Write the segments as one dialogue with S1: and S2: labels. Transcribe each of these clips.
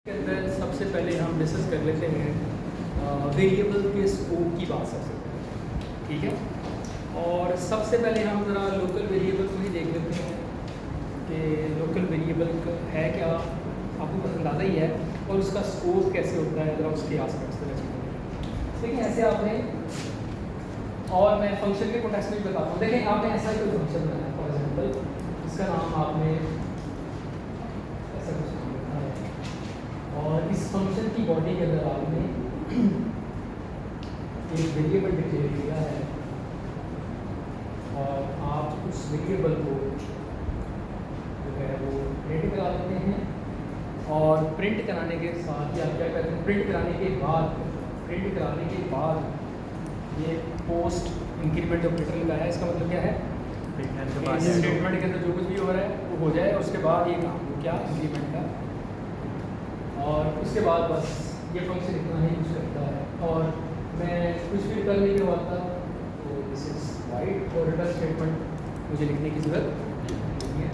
S1: के अंदर सबसे पहले हम डिस्कस कर लेते हैं वेरिएबल के स्कोप की बात सबसे पहले, ठीक है। और सबसे पहले हम ज़रा लोकल वेरिएबल को ही देख लेते हैं कि लोकल वेरिएबल है क्या, आपको अंदाज़ा ही है, और उसका स्कोप कैसे होता है, ज़रा उसके आसपास देखिए। ऐसे आपने, और मैं फंक्शन के कॉन्टेक्स्ट में बताता हूँ। देखें, आपने ऐसा कोई फंक्शन बनाया है, फॉर एग्जाम्पल इसका नाम आपने ऐसा कुछ नाम रखा है, और इस फंक्शन की बॉडी के अंदर आपने एक वेरिएबल डिक्लेयर किया है, और आप उस वेरिएबल को जो है वो प्रिंट करा देते हैं। और प्रिंट कराने के साथ या क्या कहते हैं, प्रिंट कराने के बाद ये पोस्ट इंक्रीमेंट ऑपरेटर लगाया है। इसका मतलब क्या है, स्टेटमेंट के अंदर जो कुछ भी हो रहा है वो हो जाए, और उसके बाद ये काम हो क्या, इंक्रीमेंट का। और उसके बाद बस ये फंक्शन इतना ही यूज करता है, और मैं कुछ भी रिटर्न नहीं करवाता, तो दिस इज वाइड। और रिटर्न स्टेटमेंट मुझे लिखने की जरूरत नहीं है।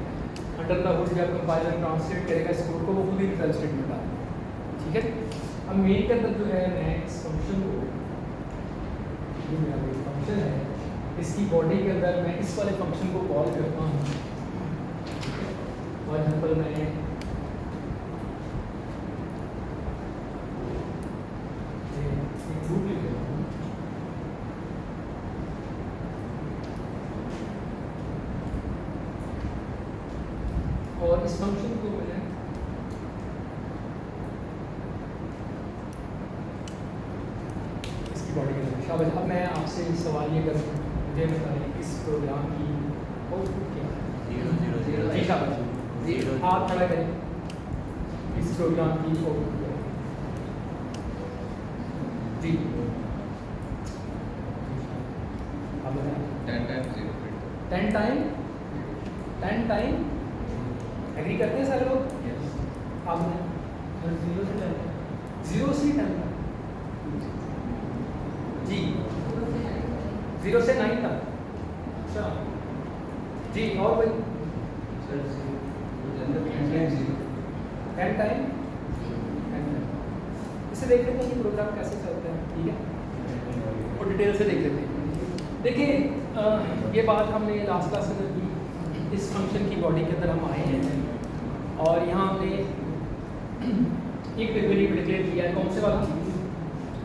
S1: अंडर द हुड जब कंपाइलर ट्रांसलेट करेगा इस कोड को, वो खुद ही रिटर्न स्टेटमेंट आता है, ठीक है। अब मेन के अंदर जो है, मैं इस फंक्शन को, जो मेरा कोई फंक्शन है, इसकी बॉडी के अंदर मैं इस वाले फंक्शन को कॉल करता हूँ। फॉर एग्जाम्पल मैं एक लूप लिख देता हूँ, और इस फंक्शन को मैंने इसकी बॉडी के अंदर शाबाश। अब मैं आपसे सवाल ये करूँ, मुझे बताइए इस प्रोग्राम की आउटपुट क्या है? 0 शाबाश, हाथ खड़ा करें। इस प्रोग्राम की आउटपुट क्या है? जी आप बताएं। 10 टाइम एग्री करते हैं सारे लोग? आपने 0 से 10 तक, जी 0 से 9 तक, अच्छा जी। और भाई 10 टाइम, इसे देख लेते हैं कि प्रोग्राम कैसे चलता है, ठीक है, और डिटेल से देख लेते हैं। देखिए, ये बात हमने लास्ट क्लास में की। इस फंक्शन की बॉडी के अंदर हम आए हैं, और यहाँ हमने एक वेरिएबल डिक्लेयर किया है। कौन से वाला,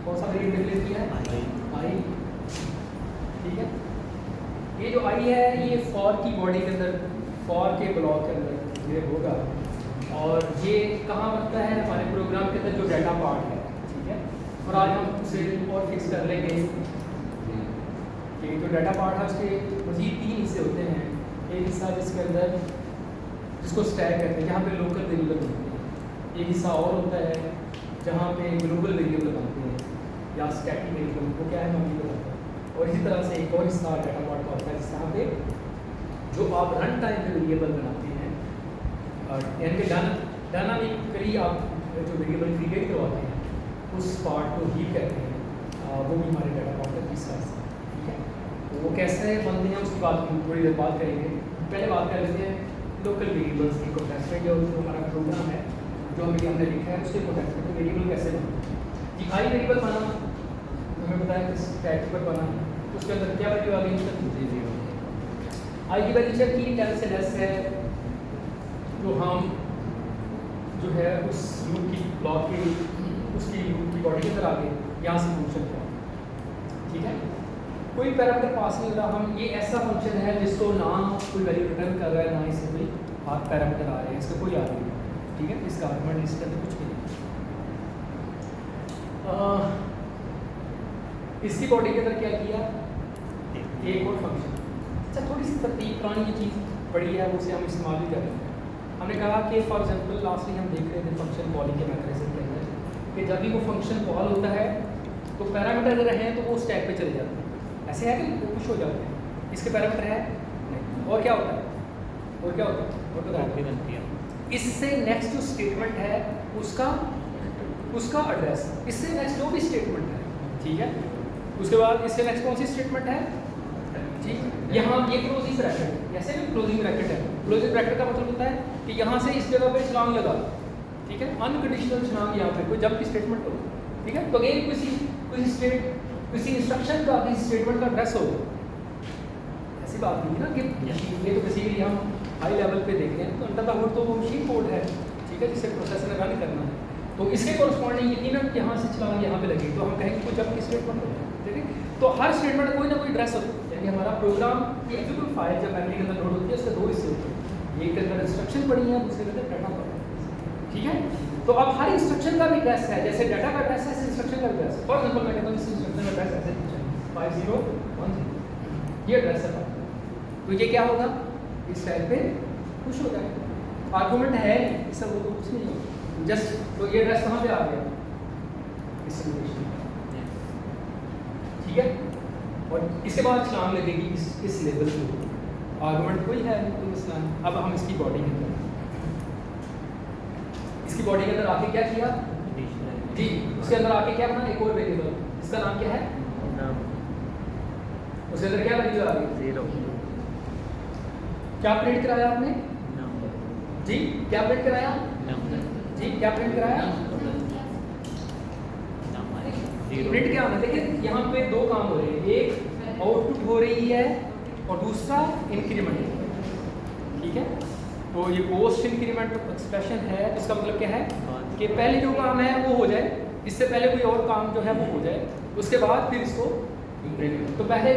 S1: कौन सा वेरिएबल डिक्लेयर किया है? आई, ठीक है। ये जो आई है, ये फॉर की बॉडी के अंदर, फॉर के ब्लॉक के अंदर ये होगा, और ये कहाँ बनता है? हमारे प्रोग्राम के अंदर जो डाटा पार्ट है, ठीक है। और आज हम उसे और फिक्स कर लेंगे कि जो डाटा पार्ट है उसके मज़ीद 3 हिस्से होते हैं। एक हिस्सा जिसके अंदर, जिसको स्टैक कहते हैं, जहाँ पे लोकल वेरिएबल बनते हैं। एक हिस्सा और होता है जहाँ पे ग्लोबल वेरिएबल बनते हैं, या स्टैटिक वेरिएबल, वो क्या है मैं आपको बताता हूँ। और इसी तरह से एक और हिस्सा डाटा पार्ट का होता है, जिस तरह पे जो आप रन टाइम पे वेरिएबल बनाते हैं, और यानी कि डायनामिकली आप जो वेरिएबल क्रिएट करवाते हैं, उस पार्ट को हीप कहते हैं। वो भी हमारे डाटा पार्ट का तीसरा हिस्सा है, ठीक है। तो वो कैसे बनते हैं उसकी बात हम थोड़ी देर बात करेंगे। पहले बात कर लेते हैं लोकल वेरिएबल्स की कॉन्टेक्स्ट में। जो हमारा प्रोग्राम है, जो हमने लिखा है, उसके कॉन्टेक्स्ट में वेरिएबल कैसे बनते हैं। कि आई वेरिएबल बना, हमें बताया कि स्टैक पर बना, उसके अंदर क्या वैल्यू आ गई? 0। आई की वैल्यू चेक की, 10 से लेस है, तो हम जो है उस लूप की ब्लॉक की, उसकी लूप की बॉडी के अंदर आ गए, यहाँ से फंक्शन का, ठीक है। कोई पैरामीटर पास नहीं हो रहा, हम ये ऐसा फंक्शन है जिसको ना कोई वैल्यू रिटर्न कर रहा है, ना इससे कोई हाथ पैरामीटर आ रहे हैं, इसका कोई आर्गुमेंट नहीं, ठीक है। इसका आर्गुमेंट इसके अंदर कुछ भी नहीं। इसकी बॉडी के अंदर क्या किया? एक और फंक्शन। अच्छा, थोड़ी सी तरतीब पुरानी ये चीज़ पड़ी है, उसे हम इस्तेमाल भी कर रहे हैं। हमने कहा कि फॉर एग्जाम्पल लास्टली हम देख रहे थे फंक्शन कॉलिंग के मैकेनिज्म के अंदर, कि जब भी वो फंक्शन कॉल होता है तो पैरामीटर अगर हैं तो वो स्टैक पे चले जाते हैं। ऐसे है कि वो पुश हो जाते हैं, इसके पैरामीटर है नहीं। और क्या होता है, और क्या होता है, और बताओ बनती है। इससे नेक्स्ट जो स्टेटमेंट है उसका एड्रेस, इससे नेक्स्ट जो भी स्टेटमेंट है, ठीक है। उसके बाद इससे नेक्स्ट कौन सी स्टेटमेंट है, ठीक। यहाँ ये क्लोजिंग ब्रैकेट, ऐसे भी क्लोजिंग ब्रैकेट है। क्लोजिंग ब्रैकेट का मतलब होता है कि यहाँ से इस जगह पे छलांग लगा, ठीक है, अनकंडीशनल छलांग यहाँ पे कोई जब की स्टेटमेंट हो, ठीक है। तो अगेन किसी इंस्ट्रक्शन का, किसी स्टेटमेंट का एड्रेस हो, ऐसी बात नहीं है ना कि ये तो बेसिकली हम हाई लेवल पे देख रहे हैं, तो अंडर द हुड तो वो मशीन कोड है, ठीक है, जिसे प्रोसेसर रन करना है। तो इसके कॉरस्पॉन्डिंग यकीनन यहाँ से छलांग यहाँ पे लगी, तो हम कहेंगे कोई जब की स्टेटमेंट हो, ठीक है। तो हर स्टेटमेंट कोई ना कोई एड्रेस होता है, यानी हमारा प्रोग्राम की एग्जीक्यूटिव फाइल जब मेमोरी के अंदर लोड होती है उसके दो हिस्से होते हैं, एक के अंदर इंस्ट्रक्शन पड़ी है, दूसरे के अंदर डाटा पड़ा है, ठीक है। तो अब हर इंस्ट्रक्शन का भी एड्रेस है, जैसे डाटा का एड्रेस है ऐसे इंस्ट्रक्शन का एड्रेस है। फॉर एग्जांपल मैं कहता हूँ इस इंस्ट्रक्शन का एड्रेस ऐसे 5010 ये एड्रेस है, तो ये क्या होगा, इस टाइप पे पुश हो जाएगा। आर्गुमेंट है नहीं, इससे वो कुछ नहीं होगा, जस्ट तो ये एड्रेस कहाँ पे आ गया, इस सिमुलेशन में, ठीक है। और इसके बाद छलांग लगेगी इस लेवल पे, आर्गुमेंट कोई है नहीं, कोई मसला नहीं। अब हम इसकी बॉडी के अंदर आके क्या किया जी, उसके अंदर आके क्या बना, एक और वेरिएबल, इसका नाम क्या है, उसके अंदर क्या वैल्यू आ गई, 0। क्या प्रिंट कराया आपने जी, क्या प्रिंट कराया जी, क्या प्रिंट कराया, प्रिंट क्या होना, देखिए यहाँ पे दो काम हो रहे हैं, एक आउटपुट हो रही है और दूसरा इंक्रीमेंट, ठीक है। तो ये पोस्ट इंक्रीमेंट एक्सप्रेशन है, इसका मतलब क्या है कि पहले जो काम है वो हो जाए, इससे पहले कोई और काम जो है वो हो जाए, उसके बाद फिर इसको प्रिंट। तो पहले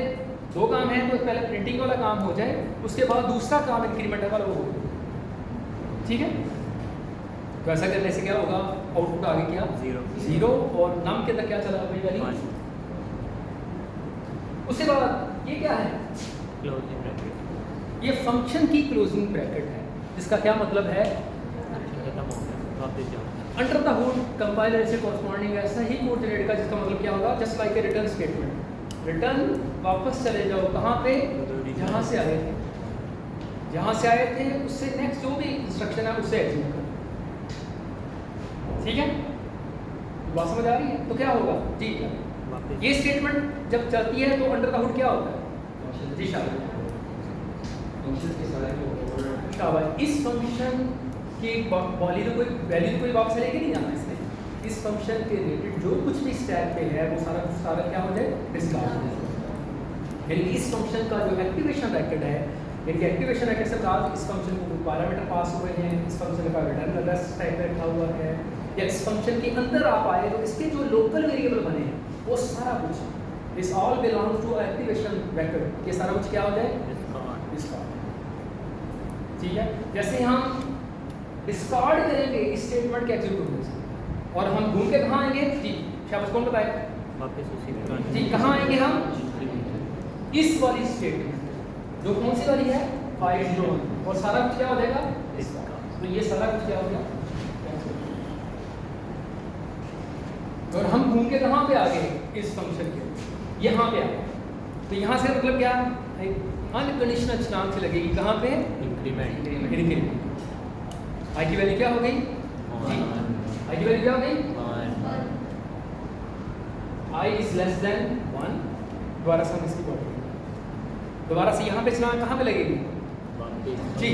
S1: दो काम है, तो पहले प्रिंटिंग वाला काम हो जाए, उसके बाद दूसरा काम इंक्रीमेंट वाला वो हो जाए, ठीक है। तो ऐसा करने से क्या होगा, आउटपुट आगे क्या 0 और नम के अंदर क्या चला कोई वैल्यू। उसके बाद ये क्या है,
S2: क्लोजिंग ब्रैकेट,
S1: ये फंक्शन की क्लोजिंग ब्रैकेट है, जिसका क्या मतलब है, अंडर द हुड कंपाइलर से कॉरस्पॉन्डिंग ऐसा ही कोड जनरेट का, जिसका मतलब क्या होगा, just like a return statement, return वापस चले जाओ कहाँ पे, जहाँ से आए थे, जहाँ से आए थे उससे नेक्स्ट जो भी इंस्ट्रक्शन है उससे एग्जीक्यूट करो, ठीक है। बात समझ आ रही है, तो क्या होगा जी, ये स्टेटमेंट जब चलती है तो अंडर द हुड क्या होता है जी, शाबाश, इस फंक्शन की वैल्यू कोई वापस लेके नहीं जाना इसने, इस फंक्शन के रिलेटेड जो कुछ भी स्टैक पे है वो सारा क्या हो जाए, डिस्कार्ड हो जाए। यानी इस फंक्शन का जो एक्टिवेशन रैकेट है, यानी एक्टिवेशन रैकेट से बाद इस फंक्शन को पैरामीटर पास हुए हैं, इस फंक्शन का रिटर्न एड्रेस टाइप में रखा हुआ है, या इस फंक्शन के अंदर आप आए तो इसके जो लोकल वेरिएबल बने हैं वो सारा कुछ, this all belongs to activation record, ये सारा कुछ क्या हो जाए, डिस्कार्ड, ठीक है। जैसे हम डिस्कार्ड करेंगे इस स्टेटमेंट के एग्जीक्यूट होने से, और हम घूम के कहाँ आएंगे जी, शाबाश, कौन बताएगा
S2: वापस उसी
S1: जी, कहाँ आएंगे हम, इस वाली स्टेटमेंट जो कौन सी वाली है 501, और सारा कुछ क्या हो जाएगा, तो ये सारा कुछ क्या हो गया, और हम घूम के कहाँ पे आ गए, इस फंक्शन के यहाँ पे आ गए। तो यहाँ से मतलब क्या, अनकंडीशनल छलांग से लगेगी कहाँ पे, इंक्रीमेंट, आई की वैल्यू क्या हो गई जी, आई की वैल्यू क्या हो गई, आई इज लेस देन 1। दोबारा से हम इसकी बॉडी, दोबारा से यहाँ पे छलांग कहाँ पे लगेगी जी,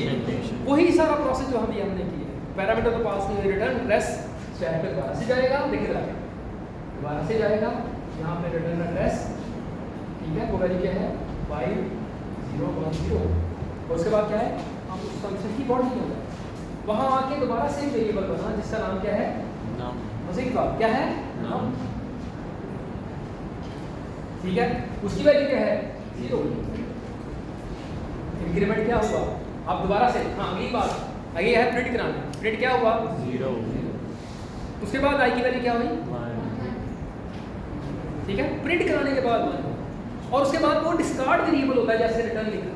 S1: वही सारा प्रोसेस जो हमने की है, पैरामीटर तो पास नहीं, रिटर्न एड्रेस स्टैक पे दोबारा से जाएगा, देखिए दोबारा से जाएगा, यहाँ पे रिटर्न एड्रेस, ठीक है, वो वैल्यू क्या है 5010, और उसके बाद क्या है, हम उस फंक्शन की बॉडी के अंदर वहाँ आके दोबारा से वेरिएबल बना जिसका नाम क्या है, नाम, मजे की बात क्या है, नाम, ठीक है। उसकी वैल्यू क्या है 0, इंक्रीमेंट क्या हुआ, अब दोबारा से, हाँ अगली बात आगे है प्रिंट कराना, प्रिंट क्या हुआ
S2: 0,
S1: उसके बाद आई की वैल्यू क्या हुई
S2: 1,
S1: ठीक है, प्रिंट कराने के बाद 1, और उसके बाद वो डिस्कार्ड वेरिएबल होता है, जैसे रिटर्न लिखा,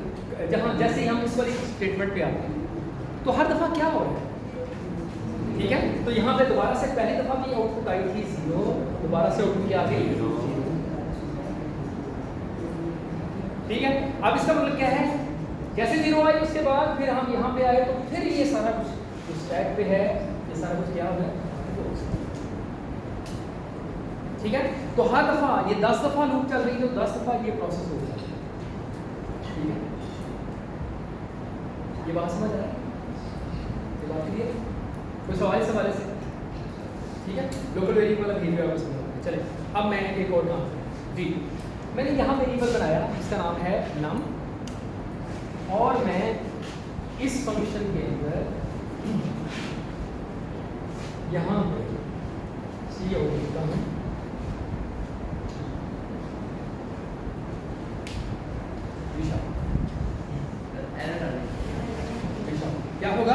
S1: जहाँ जैसे हम इस वाली स्टेटमेंट पे आते हैं, तो हर दफ़ा क्या हो रहा है, ठीक है। तो यहाँ पे दोबारा से पहली दफ़ा भी आउटपुट आई थी 0, दोबारा से आउटपुट क्या आ गई 0, ठीक है। अब इसका मतलब क्या है, जैसे 0 आई उसके बाद फिर हम यहाँ पे आए तो फिर ये सारा कुछ जो स्टैक पे है ये सारा कुछ क्या होगा, ठीक है। तो हर दफ़ा ये 10 दफ़ा लूप चल रही है, तो 10 दफ़ा ये प्रोसेस हो जाता है, ठीक है। ये बात समझ आ रही है, ये बात क्लियर, कोई सवाल इस हवाले से। ठीक है, लोकल वेरिएबल वाला बिहेवियर आपको समझ में। चले अब मैं एक और काम जी, मैंने यहाँ वेरिएबल बनाया इसका नाम है num, और मैं इस फंक्शन के अंदर यहाँ पे CO लिखता हूँ। क्या होगा?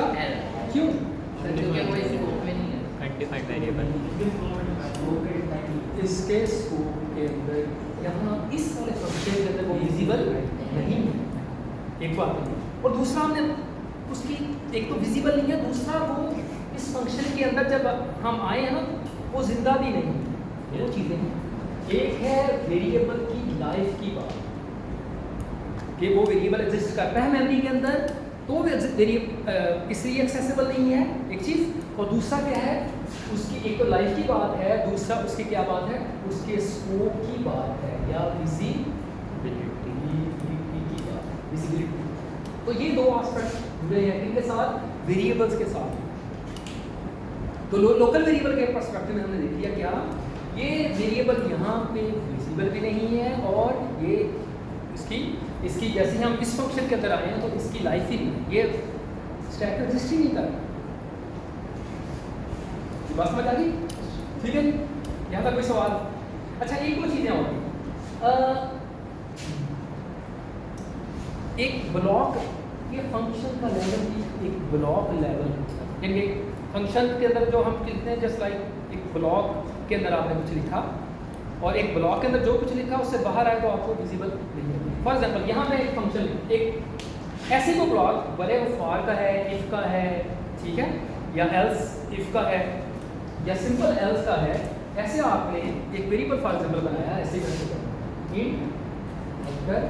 S1: क्यों?
S2: क्योंकि वो इस स्कोप में नहीं है, अनडिफाइंड वेरिएबल।
S1: इसके स्कोप के अंदर यहाँ इस वाले फंक्शन के अंदर वो विजिबल नहीं है, एक बात है। और दूसरा हमने उसकी एक तो विजिबल नहीं है, दूसरा वो इस फंक्शन के अंदर जब हम आए हैं ना वो जिंदा भी नहीं है। दो चीज़ें हैं, एक है वेरिएबल की लाइफ की बात कि वो वेरिएबल एग्जिस्ट करता है मेमोरी के अंदर, तो वेरिएबल इसलिए एक्सेसिबल नहीं है एक चीज़, और दूसरा क्या है उसकी एक तो लाइफ की बात है, दूसरा उसकी क्या बात है, उसके स्कोप की बात है या विजिबिलिटी की बात है, विजिबिलिटी। तो ये दो एस्पेक्ट जुड़े हैं इनके साथ, वेरिएबल्स के साथ। तो लोकल वेरिएबल के पर्सपेक्टिव में हमने देख लिया क्या, ये वेरिएबल यहाँ पे विजिबल भी नहीं है, और ये इसकी जैसे हम इस फंक्शन के अंदर आए हैं तो इसकी लाइफ ही नहीं है, ये स्टैक में एग्जिस्ट ही नहीं कर रहा। बात समझ आ गई? ठीक है, यहाँ तक कोई सवाल? अच्छा, एक दो चीज़ें और, एक ब्लॉक, ये फंक्शन का लेवल की एक ब्लॉक लेवल, यानी फंक्शन के अंदर जो हम लिखते हैं जस्ट लाइक एक ब्लॉक के अंदर आपने कुछ लिखा, और एक ब्लॉक के अंदर जो कुछ लिखा उससे बाहर आए तो आपको विजिबल नहीं है। फॉर एग्जाम्पल यहाँ मैं एक फंक्शन, एक ऐसे को ब्लॉक, भले वो फॉर का है, इफ का है, ठीक है, या एल्स इफ का है, या सिंपल एल्स का है, ऐसे आपने एक वेरिएबल फॉर एग्जाम्पल बनाया ऐसे करके int अगर,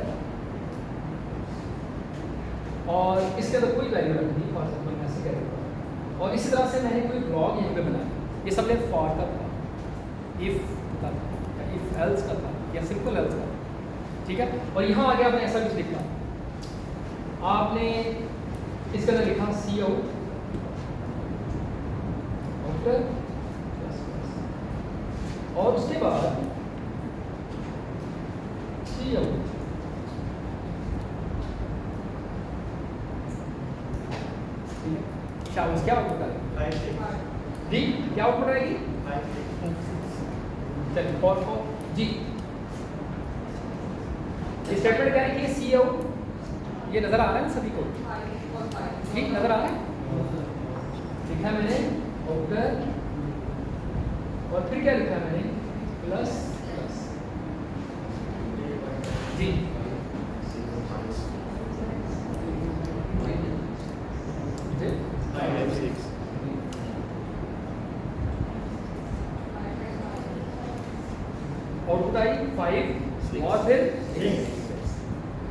S1: और इसके अंदर कोई वैल्यू रख दी फॉर एग्जाम्पल ऐसे करेगा, और इसी तरह से मैंने कोई ब्लॉक यहाँ पे बनाया, ये सब फॉर का था, इफ का था, इफ एल्स का था, या सिंपल एल्स का, ठीक है। और यहाँ आगे आपने ऐसा कुछ लिखा, आपने इसके अंदर लिखा CO और उसके बाद CO, शाबाश, क्या आउटपुट आएगी? जी, क्या आउटपुट आएगी? चलिए, फॉर जी, स्टेटमेंट क्या लिखी है? CO, ये नजर आ रहा है ना सभी को? जी, नजर आ रहा है? लिखा मैंने आउटर, और फिर क्या लिखा मैंने? Plus plus. जी, आउटपुट आई 5 और फिर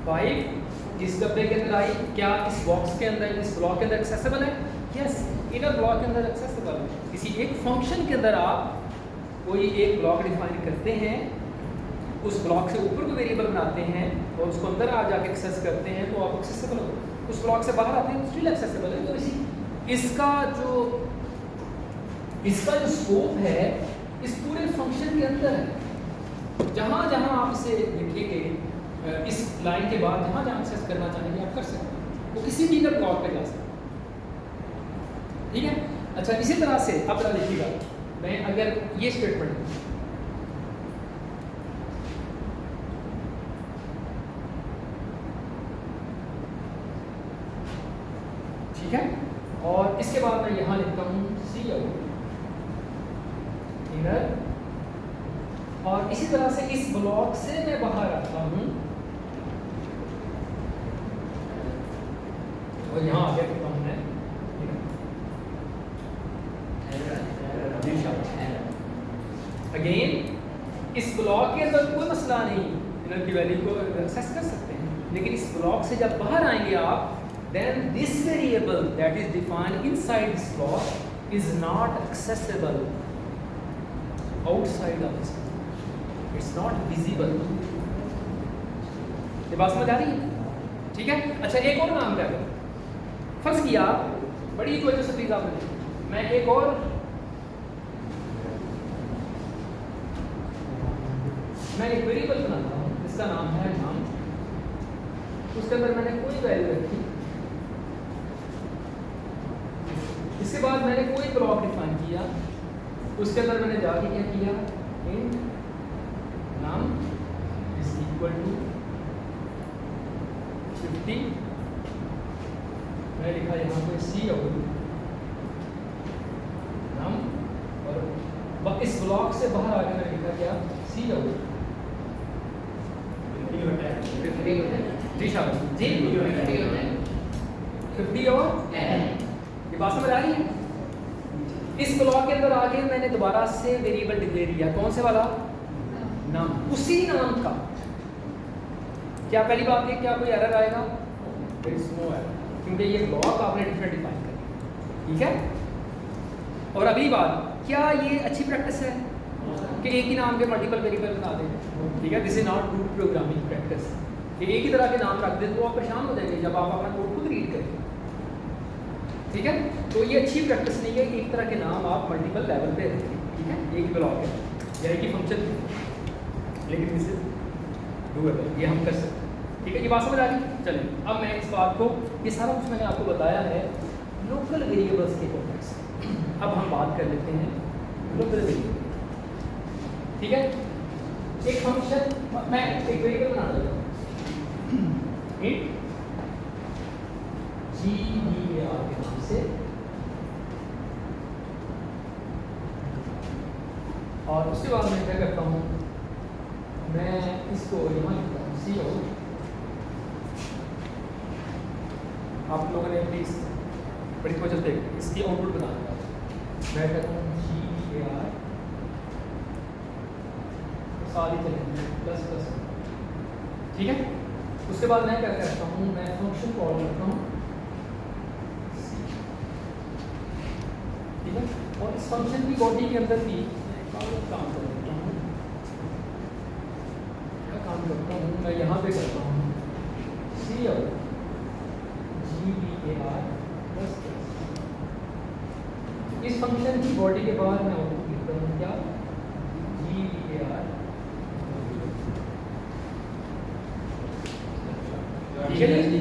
S1: 5 इस डब्बे के अंदर आई, क्या इस बॉक्स के अंदर, इस ब्लॉक के अंदर एक्सेसिबल है? यस, इनर ब्लॉक के अंदर एक्सेसिबल है। किसी एक फंक्शन के अंदर आप कोई एक ब्लॉक डिफाइन करते हैं, उस ब्लॉक से ऊपर कोई वेरिएबल बनाते हैं और उसको अंदर आ जाके एक्सेस करते हैं, तो आप एक्सेसिबल हो। उस ब्लॉक से बाहर आते हैं तो स्टिल एक्सेसिबल है। तो इसका जो स्कोप है इस पूरे फंक्शन के अंदर है। जहाँ जहाँ आप इसे लिखेंगे, इस लाइन के बाद जहाँ जहाँ एक्सेस करना चाहेंगे आप कर सकते हैं, वो किसी भी इनर ब्लॉक पे जा सकते हैं, ठीक है। अच्छा, इसी तरह से अब जरा देखिएगा, मैं अगर ये स्टेटमेंट, ठीक है, और इसके बाद मैं यहाँ लिखता हूँ CO इनर, और इसी तरह से इस ब्लॉक से मैं बाहर आता हूँ और यहाँ आगे लिखता हूँ मैं अगेन। इस ब्लॉक के अंदर कोई मसला नहीं, इनर की वैल्यू को एक्सेस कर सकते हैं, लेकिन इस ब्लॉक से जब बाहर आएंगे आप, then this variable that is defined inside this block is not accessible outside of this block. It's not visible. ये बात समझ आ रही है? ठीक है। अच्छा, एक और नाम क्या करें, फर्ज किया बड़ी वजह से प्लीज आपने, मैं एक और मैं एक वेरिएबल बनाता हूँ जिसका नाम है नाम, उसके अंदर मैंने कोई वैल्यू रखी, इसके बाद मैंने कोई ब्लॉक डिफाइन किया, उसके अंदर मैंने जाके क्या किया, इंट नाम इज इक्वल टू 50, मैं लिखा यहाँ पे सी आउट नाम, और इस ब्लॉक से बाहर आके मैंने लिखा क्या, सी आउट जी शाबाश जी 50 और ये बात समझ आ रही है। इस ब्लॉक के अंदर आगे मैंने दोबारा से वेरिएबल डिक्लेयर किया, कौन से वाला, नाम, उसी नाम का। क्या पहली बात है क्या कोई एरर आएगा, नो एरर, क्योंकि ये ब्लॉक आपने डिफरेंट डिफाइन कर, ठीक है। और अगली बात, क्या ये अच्छी प्रैक्टिस है कि एक ही नाम के मल्टीपल वेरिएबल बना दें, ठीक है, this is not good programming practice. कि एक ही तरह के नाम रख दें तो आप परेशान हो जाएंगे जब आप अपना कोड खुद रीड करें, ठीक है। तो ये अच्छी प्रैक्टिस नहीं है कि एक तरह के नाम आप मल्टीपल लेवल पे रखें, ठीक है, एक ही ब्लॉक है या एक ही फंक्शन, लेकिन दिस इज डूएबल, ये हम कर सकते हैं, ठीक है। ये बात समझ आ गई। चलिए अब मैं इस बात को, ये सारा कुछ मैंने आपको बताया है लोकल वेरिएबल्स के कॉन्टेक्स्ट। अब हम बात कर लेते हैं ग्लोबल वेरिएबल, ठीक है। एक फंक्शन, मैं एक वेरिएबल बना देता हूँ इंट GVAR के नाम से, और उसके बाद मैं क्या करता हूँ, मैं इसको यहाँ लिखता हूँ सी आउट। आप लोगों ने प्लीज बड़ी वजह से इसकी आउटपुट बना दिया, मैं कहता हूँ GVAR सारी चलेंगे प्लस प्लस, ठीक है। उसके बाद मैं क्या करता हूँ, मैं फंक्शन कॉल करता हूँ, ठीक है। और इस फंक्शन की बॉडी के अंदर भी काम करता हूँ, क्या काम करता हूँ, मैं यहाँ पे करता हूँ सी आउट GVAR प्लस प्लस। इस फंक्शन की बॉडी के बाद मैं आउटपुट लिखता हूँ क्या, GVAR, ठीक है जी। C++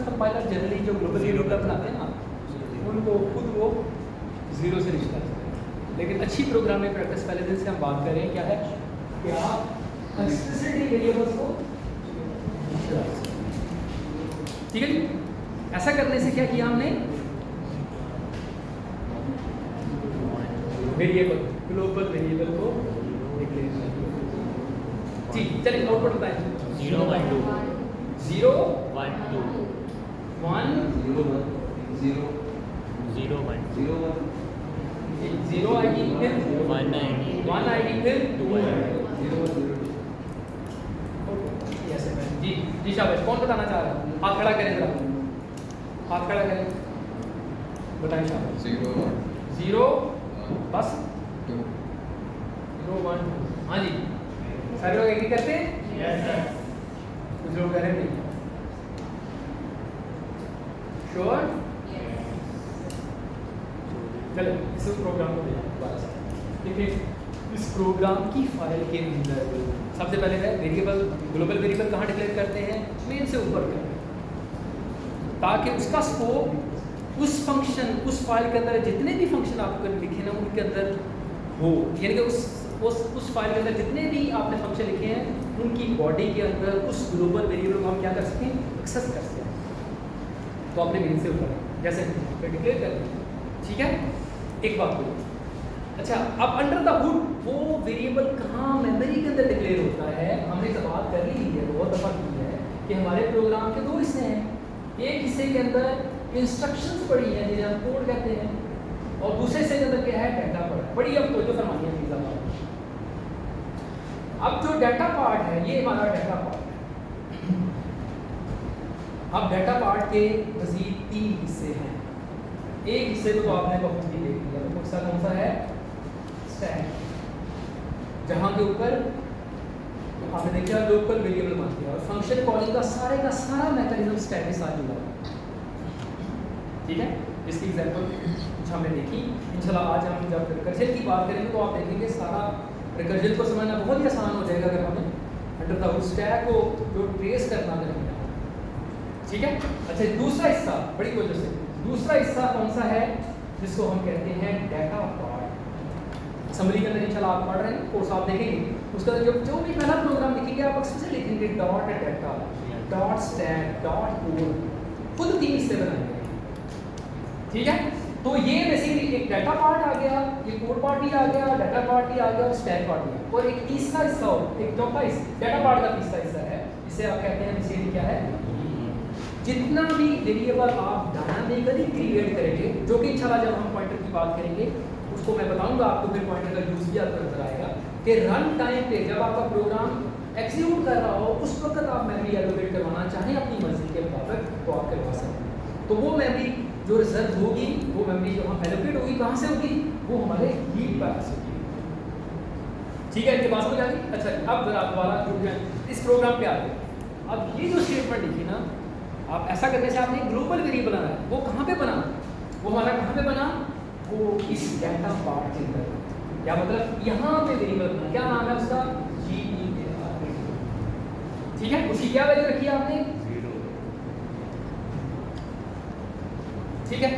S1: कंपाइलर जनरली जो ग्लोबल वेरिएबल बनाते हैं ना, उनको खुद वो जीरो से रिश्ता है, लेकिन अच्छी प्रोग्रामिंग प्रैक्टिस पहले दिन से हम बात कर रहे हैं क्या है कि आप एक्सप्लिसिटली वेरिएबल्स को, ठीक है जी। ऐसा करने से क्या किया हमने, वेरिएबल ग्लोबल वेरिएबल को डिक्लेयर किया जी। चलिए आउटपुट बताएं,
S2: 0 1 2
S1: 0
S2: 1 2
S1: 1 0 आएगी, फिर
S2: 1 आएगी,
S1: 1 आएगी, फिर
S2: 2 आएगी।
S1: जी जी शाबाश। कौन बताना चाह रहा है, हाथ खड़ा करें जरा, हाथ खड़ा करें, बताएं शाबाश। 0 बस 0 1 हाँ जी, सारे लोग एग्री करते हैं? Yes sir. कुछ लोग कह रहे नहीं, श्योर? चलो इस प्रोग्राम को देखिए, इस प्रोग्राम की फाइल के अंदर सबसे पहले है वेरिएबल, ग्लोबल वेरिएबल कहाँ डिक्लेयर करते हैं, मेन से ऊपर करते हैं, ताकि उसका स्कोप उस फंक्शन, उस फाइल के अंदर जितने भी फंक्शन आपको लिखे ना उनके अंदर हो, यानी कि उस फाइल के अंदर जितने भी आपने फंक्शन लिखे हैं उनकी बॉडी के अंदर उस ग्लोबल वेरिएबल को हम क्या कर सकते हैं, एक्सेस कर सकते हैं। तो अपने मेन से ऊपर जैसे डिक्लेयर कर दें, ठीक है। एक बात बोलो, अच्छा अब अंडर द हुड वो वेरिएबल कहाँ मेमोरी के अंदर डिक्लेयर होता है, हमने तो बात कर ली है, बहुत दफ़ा की है कि हमारे प्रोग्राम के दो हिस्से हैं, एक हिस्से के अंदर इंस्ट्रक्शंस पड़ी हैं जिन्हें हम कोड कहते हैं, और दूसरे हिस्से के अंदर क्या है, डाटा पड़ा है। बड़ी अब तो जो फरमानी है पिज़्ज़ा पार्ट। अब जो डाटा पार्ट है ये हमारा डाटा पार्ट है। अब डाटा पार्ट के मज़ीद 3 हिस्से हैं, एक हिस्से को तो आपने बहुत ही देख लिया, तो कौन सा है, स्टैक, जहाँ के ऊपर तो आपने देखा लोकल वेरिएबल बन गया और फंक्शन कॉलिंग का सारा मैकेनिज्म स्टैक के साथ जुड़ा है। ठीक है, इसकी एग्जांपल कुछ हमने देखी। इंशाल्लाह आज हम जब रिकर्जन की बात करेंगे तो आप देखेंगे सारा रिकर्जन को समझना बहुत ही आसान हो जाएगा अगर हमें अंडर द हुड स्टैक को जो ट्रेस करना करेंगे। ठीक है, अच्छा दूसरा हिस्सा बड़ी वजह से दूसरा हिस्सा कौन सा है जिसको हम कहते हैं डाटा पार्ट। समरी के अंदर इंशाल्लाह आप पढ़ रहे हैं कोर्स आप देखेंगे उसका जो भी पहला प्रोग्राम लिखेंगे आप अक्सर से लिखेंगे dot data dot stack dot code, खुद 3 हिस्से बनाएंगे। ठीक है, तो ये बेसिकली एक डाटा पार्ट आ गया, ये कोड पार्ट भी आ गया, डाटा पार्ट भी आ गया और स्टैक पार्ट भी, और एक तीसरा हिस्सा हो, एक चौथा हिस्सा डाटा पार्ट का तीसरा हिस्सा है जिसे आप कहते हैं बेसिकली क्या है, जितना भी वेरिएबल आप डायनामिकली क्रिएट करेंगे, जो कि इंशाल्लाह जब हम पॉइंटर की बात करेंगे उसको मैं बताऊंगा आपको, फिर पॉइंटर का यूज भी आपको नजर आएगा कि रन टाइम पे जब आपका प्रोग्राम एग्जीक्यूट कर रहा हो उस वक्त आप मेमोरी एलोकेट करवाना चाहें अपनी मर्जी के मुताबिक तो आप करवा सकते हैं। तो वो मेमोरी जो रिजर्व होगी, वो मेमोरी जो हम एलोकेट होगी कहाँ से होगी, वो हमारे हीप पर से होगी। ठीक है, इनके पास हो जाएगी। अच्छा अब जरा दोबारा जुड़ जाए इस प्रोग्राम पे आते हैं। अब ये जो स्टेटमेंट लिखी ना, आप ऐसा करने से आपने ग्लोबल वेरिएबल बनाना है, वो कहाँ पे बना, वो हमारा कहाँ पे बना, वो इस डाटा पार्ट के अंदर। क्या मतलब, यहाँ पे वेरिएबल बना, क्या नाम है उसका, GEAR। ठीक है, उसकी क्या वैल्यू रखी है आपने, 0। ठीक है,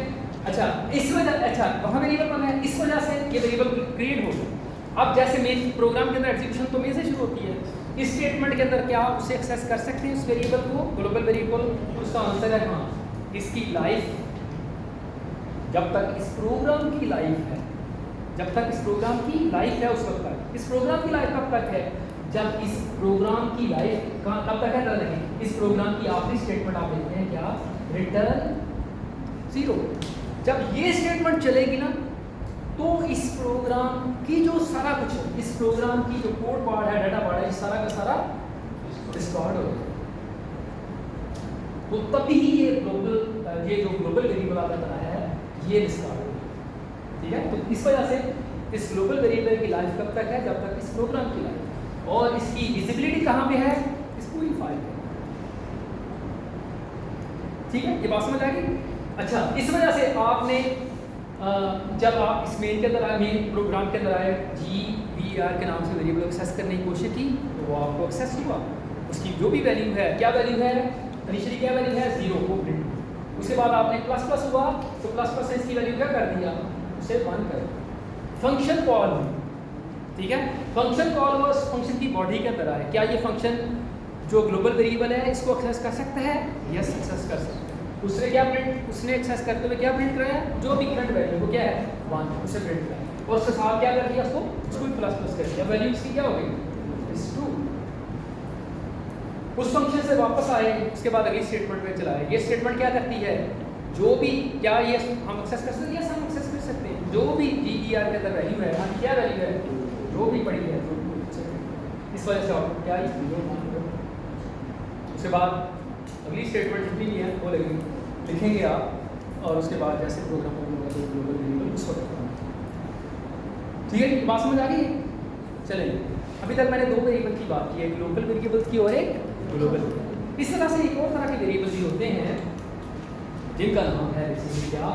S1: अच्छा इस वजह, अच्छा वहाँ वेरिएबल बना है, इस वजह से ये वेरिएबल क्रिएट हो गया। अब जैसे मेन प्रोग्राम के अंदर एग्जीक्यूशन तो मेन से शुरू होती है, इस स्टेटमेंट के अंदर क्या आप उसे एक्सेस कर सकते हैं उस वेरिएबल को, ग्लोबल वेरिएबल। उसका आंसर है हाँ, इसकी लाइफ जब तक इस प्रोग्राम की लाइफ है, जब तक इस प्रोग्राम की लाइफ है उस वक्त तक। इस प्रोग्राम की लाइफ कब तक है, जब इस प्रोग्राम की लाइफ कब तक है, देखिए इस प्रोग्राम की आखिरी स्टेटमेंट आप देखते हैं क्या, रिटर्न 0। जब ये स्टेटमेंट चलेगी ना तो इस प्रोग्राम की जो सारा कुछ है, इस प्रोग्राम की जो कोड पार्ट है, डाटा पार्ट है, ये सारा का सारा डिस्कार्ड हो जाएगा। तो तभी ये जो ग्लोबल वेरिएबल आपने बनाया है ये डिस्कार्ड हो जाएगा। ठीक है, तो इस वजह से इस ग्लोबल वेरिएबल की लाइफ कब तक है, जब तक इस प्रोग्राम की लाइफ, और इसकी विजिबिलिटी कहाँ पे है, इस पूरी फाइल पे। ठीक है, ये बात समझ आ गई। अच्छा इस वजह से आपने जब आप इस मेन के अंदर आए, मेन प्रोग्राम के अंदर आए, GEAR के नाम से वेरिएबल एक्सेस करने की कोशिश की तो वो आपको एक्सेस हुआ, उसकी जो भी वैल्यू है, क्या वैल्यू है, इनिशियली क्या वैल्यू है, 0 को प्रिंट। उसके बाद आपने प्लस प्लस हुआ तो प्लस प्लस से इसकी वैल्यू क्या कर दिया, उसे 1 कर दिया। फंक्शन कॉल, ठीक है, फंक्शन कॉल वो फंक्शन की बॉडी के अंदर आए, क्या ये फंक्शन जो ग्लोबल वेरिएबल है इसको एक्सेस कर सकता है, यस एक्सेस कर सकता है। उसने क्या प्रिंट, उसने एक्सेस करते हुए क्या प्रिंट कराया, जो भी करंट वैल्यू वो क्या है 1, उसे प्रिंट कराया, और उसके साथ क्या कर दिया, उसको भी प्लस प्लस कर दिया, वैल्यू इसकी क्या हो गई, इस 2। उस फंक्शन से वापस आए, उसके बाद अगली स्टेटमेंट में चलाए। ये स्टेटमेंट क्या करती है, जो भी क्या ये हम एक्सेस कर सकते हैं, हम एक्सेस कर सकते हैं, जो भी GEAR के अंदर वैल्यू है, क्या वैल्यू है, जो भी पड़ी है, इस वजह से आपको क्या 0 मान लो। उसके बाद अगली स्टेटमेंट जितनी भी है वो लिखेंगे आप, और उसके बाद जैसे प्रोग्राम होगा तो ग्लोबल वेरिएबल उस वक्त। ठीक है, बात समझ आ गई। चलिए अभी तक मैंने 2 वेरिएबल की बात की है, ग्लोबल वेरिएबल की और एक ग्लोबल। इस तरह से एक और तरह के वेरिएबल भी होते हैं जिनका नाम है क्या,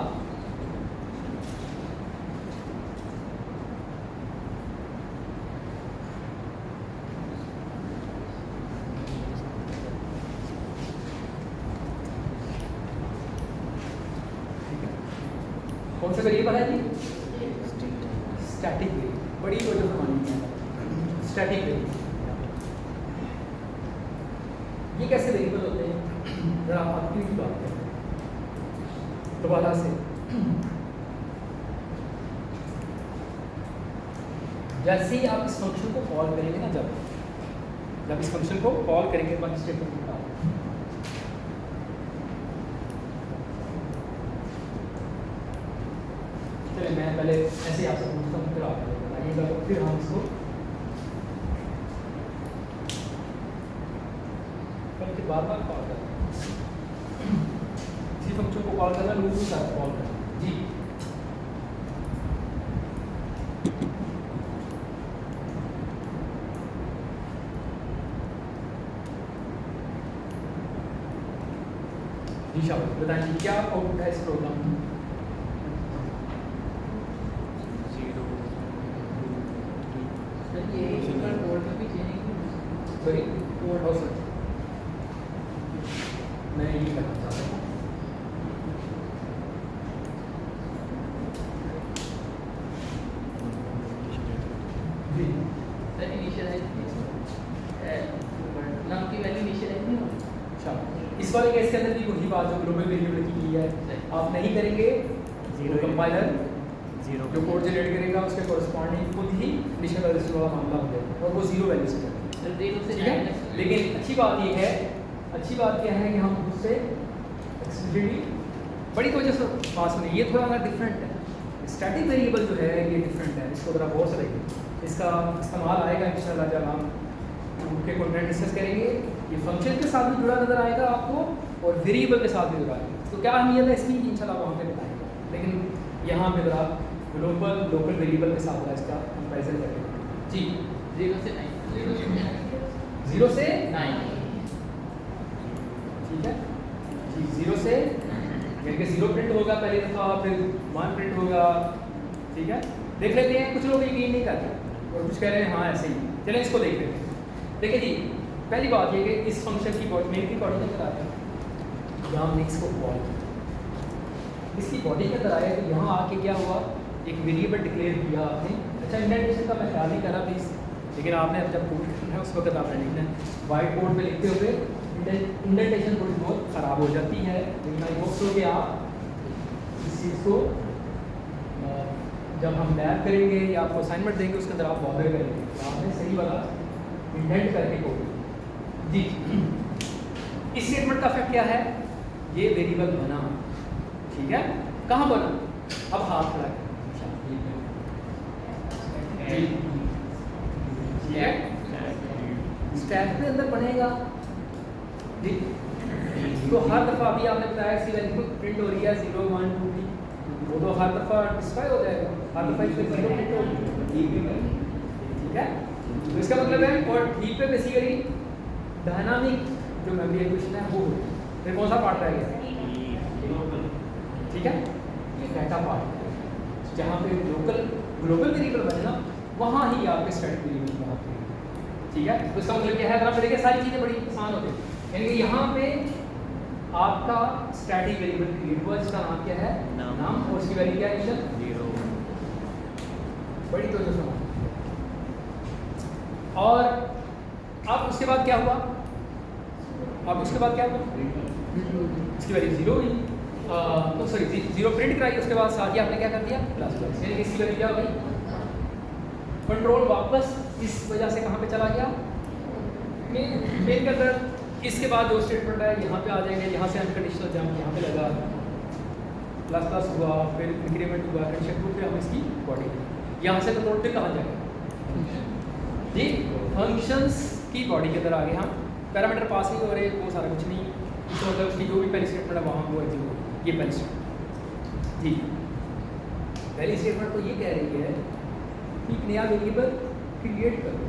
S1: कौन सा वेरिएबल है जी, स्टैटिक वेरिएबल। बड़ी वजह मानी है स्टैटिक वेरिएबल। ये कैसे वेरिएबल होते हैं, जरा आपकी भी बात करते हैं दोबारा से। जैसे ही आप इस फंक्शन को कॉल करेंगे ना, जब इस फंक्शन को कॉल करेंगे बाद स्टेटमेंट में मैं पहले ऐसे ही आपसे पूछता हूँ, फिर आप बताइएगा, फिर हम इसको फिर बार-बार कॉल करते हैं। इसी फंक्शन को कॉल करना, लूप के साथ कॉल करना जी। जी शाबाश, बताइए क्या आउटपुट है इस प्रोग्राम में?
S2: 0
S3: सर ये ऊपर बोर्ड में भी चेंज
S1: सॉरी कोड हाउस मैं ये करना चाहता हूँ। जी
S3: सर इनिशियलाइज नाम की वैल्यू इनिशियलाइज नहीं होगी।
S1: अच्छा, इस वाले केस के अंदर भी वही बात जो ग्लोबल वेरिएबल की है आप नहीं करेंगे। जीरो कंपाइलर जो कोड जनरेट करेगा उसके कोरस्पॉन्डिंग खुद ही इनिशियल वैल्यू वाला मामला हो जाएगा और वो जीरो वैल्यू से करेगा।
S3: सर 0 से
S1: ठीक है,
S3: 9
S1: लेकिन अच्छी बात क्या है कि हम उससे एक्सप्लिसिटली बड़ी वजह से पास में ये थोड़ा सा डिफरेंट है। स्टैटिक वेरिएबल जो है ये डिफरेंट है, इसको ज़रा बहुत से देखिए, इसका इस्तेमाल आएगा इंशाल्लाह जब हम उनके कंटेंट डिस्कस करेंगे। ये फंक्शन के साथ भी जुड़ा नजर आएगा आपको और वेरिएबल के साथ भी जुड़ा आएगा। तो क्या अहमियत है इसकी इंशाल्लाह वहाँ पे बताएंगे, लेकिन यहाँ पे ज़रा ग्लोबल लोकल वेरिएबल के साथ इसका कंपेरिजन करेंगे। जी
S3: 0 से 9
S1: 0 से
S3: 9
S1: ठीक है जी, 0 से यानी कि 0 प्रिंट होगा पहली दफ़ा, फिर 1 प्रिंट होगा। ठीक है, देख लेते हैं। कुछ लोग यकीन नहीं करते और कुछ कह रहे हैं हाँ ऐसे ही। चलें इसको देख लेते हैं। देखिए जी, पहली बात ये कि इस फंक्शन की बॉडी मेन की बॉडी के अंदर आया, यहाँ हमने इसको कॉल किया, इसकी बॉडी के अंदर आया तो यहाँ आके क्या हुआ, एक वेरिएबल डिक्लेयर किया आपने। अच्छा, इंडेंटेशन का मैं ख्याल नहीं करा प्लीज़, लेकिन आपने जब कोड करना है उस वक्त आपने लिखना है। वाइट बोर्ड पे लिखते हुए इंडेंटेशन थोड़ी बहुत ख़राब हो जाती है, लेकिन आई होप सो कि आप इस चीज़ को जब हम लैब करेंगे या आपको असाइनमेंट देंगे उसके अंदर आप बॉर्डर करेंगे तो आपने सही वाला इंडेंट करके कोड जी। इस स्टेटमेंट का इफेक्ट क्या है, ये वेरिएबल बना, ठीक है, कहाँ बना, अब हाथ खड़ा करें जी, ठीक है, स्टैक के अंदर बनेगा जी। तो हर दफ़ा अभी आपने बताया इसकी वैल्यू प्रिंट हो रही है 0 1 2 3, वो तो हर दफ़ा डिस्प्ले हो जाएगा, हर दफ़ा इसमें 0 प्रिंट होगी, ठीक है। तो इसका मतलब है और हीप पे बेसिकली डायनामिक जो मेमोरी एक्वेशन है वो होगी। फिर कौन सा पार्ट रह गया, ठीक है, ये डाटा पार्ट जहाँ पे लोकल ग्लोबल वेरिएबल बने ना वहाँ ही आपके स्टैटिक वेरिएबल बात करेंगे, ठीक है। तो इसका मतलब क्या है, अगर आप देखिए सारी चीज़ें बड़ी आसान होती हैं, यानी कि यहाँ पे आपका स्टैटिक वेरिएबल क्रिएट हुआ जिसका नाम क्या है, नाम, और उसकी वैल्यू क्या है, 0, बड़ी तो जो सुना। और अब उसके बाद क्या हुआ, इसकी वैल्यू 0 हुई, तो सॉरी 0 प्रिंट कराई, उसके बाद साथ ही आपने क्या कर दिया प्लस प्लस, यानी कि इसकी वैल्यू क्या हो गई, कंट्रोल वापस इस वजह से कहाँ पे चला गया, मेन के अंदर। इसके बाद जो स्टेटमेंट है यहाँ पे आ जाएंगे, यहाँ से अनकंडीशनल जंप यहाँ पे लगा, प्लस प्लस हुआ, फिर इंक्रीमेंट हुआ, कंडीशन टू, फिर हम इसकी बॉडी यहाँ से कंट्रोल फिर कहाँ जाएगा जी, फंक्शंस की बॉडी के अंदर आ गए हम, पैरामीटर पास नहीं हो रहे, वो सारा कुछ नहीं, इसका मतलब उसकी जो भी पहली स्टेटमेंट है वहाँ वो एग्जीक्यूट, ये पहली स्टेटमेंट जी। पहली स्टेटमेंट तो ये कह रही है कि एक नया वेरिएबल क्रिएट करो,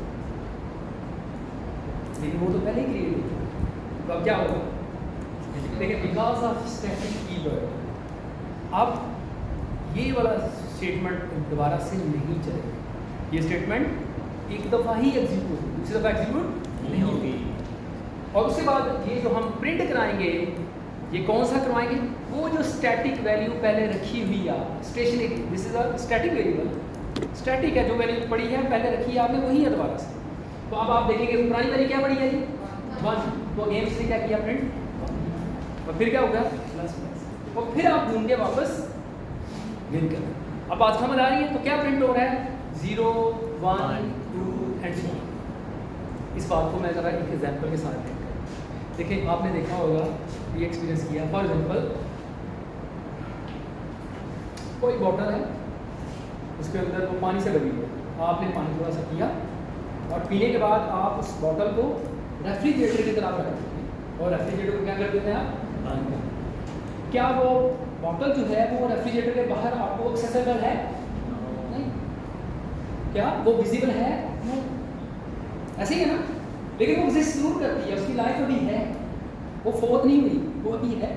S1: लेकिन वो तो पहले ही क्रिएट हो चुका, तो अब क्या होगा, देखिए बिकॉज ऑफ स्टैटिक कीवर्ड अब ये वाला स्टेटमेंट दोबारा से नहीं चलेगा, ये स्टेटमेंट एक दफ़ा ही एग्जीक्यूट होगी, दूसरी दफ़ा एग्जीक्यूट नहीं होगी। और उसके बाद ये जो हम प्रिंट कराएंगे ये कौन सा करवाएंगे, वो जो स्टैटिक वैल्यू पहले रखी हुई है stationary, this is a static variable, static है, जो वैल्यू पड़ी है पहले रखी है आपने वही है दोबारा से। तो अब आप देखेंगे पुरानी वैल्यू क्या पड़ी है जी 1, तो गेम्स ने क्या किया प्रिंट, और फिर क्या होगा प्लस प्लस, और फिर आप ढूंढिए वापस विन करना। अब बात समझ आ रही है, तो क्या प्रिंट हो रहा है 0 1 2 एंड so on। इस बात को मैं ज़रा एक एग्जाम्पल के साथ देखिए, आपने देखा होगा ये एक्सपीरियंस किया, फॉर एग्जाम्पल कोई बॉटल है उसके अंदर वो पानी से भरी है, आपने पानी थोड़ा सा पिया और पीने के बाद आप उस बॉटल को रेफ्रिजरेटर की तरफ रख देते हैं और रेफ्रिजरेटर को क्या कर देते हैं आप बंद कर देते हैं। क्या वो बॉटल जो है वो रेफ्रिजरेटर के बाहर आपको एक्सेसिबल है, नहीं, क्या वो विजिबल है, ऐसे ही है ना, लेकिन वो एग्जिस्ट जरूर करती है, उसकी लाइफ अभी है, वो फोत नहीं हुई, वो अभी है,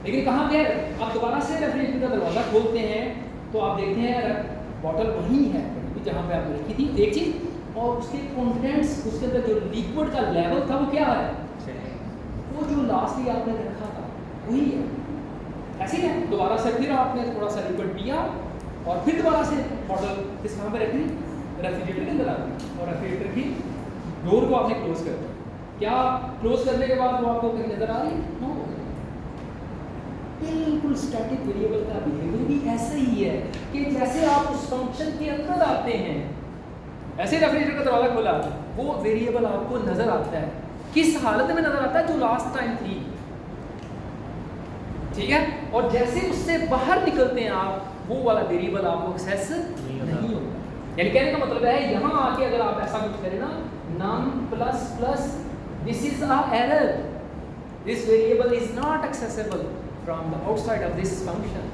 S1: लेकिन कहाँ पे है, आप दोबारा से रेफ्रिजरेटर का दरवाज़ा खोलते हैं तो आप देखते हैं बॉटल वहीं है जहाँ पे आपने रखी थी एक चीज़, और उसके कंटेंट्स, उसके अंदर जो लिक्विड का लेवल था वो क्या है, वो जो लास्टली आपने रखा था वही है। ऐसे ही है, दोबारा से फिर आपने थोड़ा सा लिक्विड पिया और फिर दोबारा से बॉटल किस कहाँ पे रखी, रेफ्रिजरेटर के अंदर आ गई और रेफ्रिजरेटर की डोर को आपने क्लोज कर दिया। क्या क्लोज करने के बाद वो आपको कहीं नजर आ रही है? नो, बिल्कुल स्टैटिक वेरिएबल का बिहेवियर भी ऐसा ही है कि जैसे आप उस फंक्शन के अंदर आते हैं, ऐसे रेफ्रिजरेटर का दरवाजा खोला, वो वेरिएबल आपको नजर आता है। किस हालत में नजर आता है, जो लास्ट टाइम थी, ठीक है। और जैसे उससे बाहर निकलते हैं आप, वो वाला वेरिएबल आपको एक्सेस नहीं होता। यानी कहने का मतलब है, यहाँ आके अगर आप ऐसा कुछ करें ना, num plus plus, this is a error, this variable is not accessible from the outside of this function,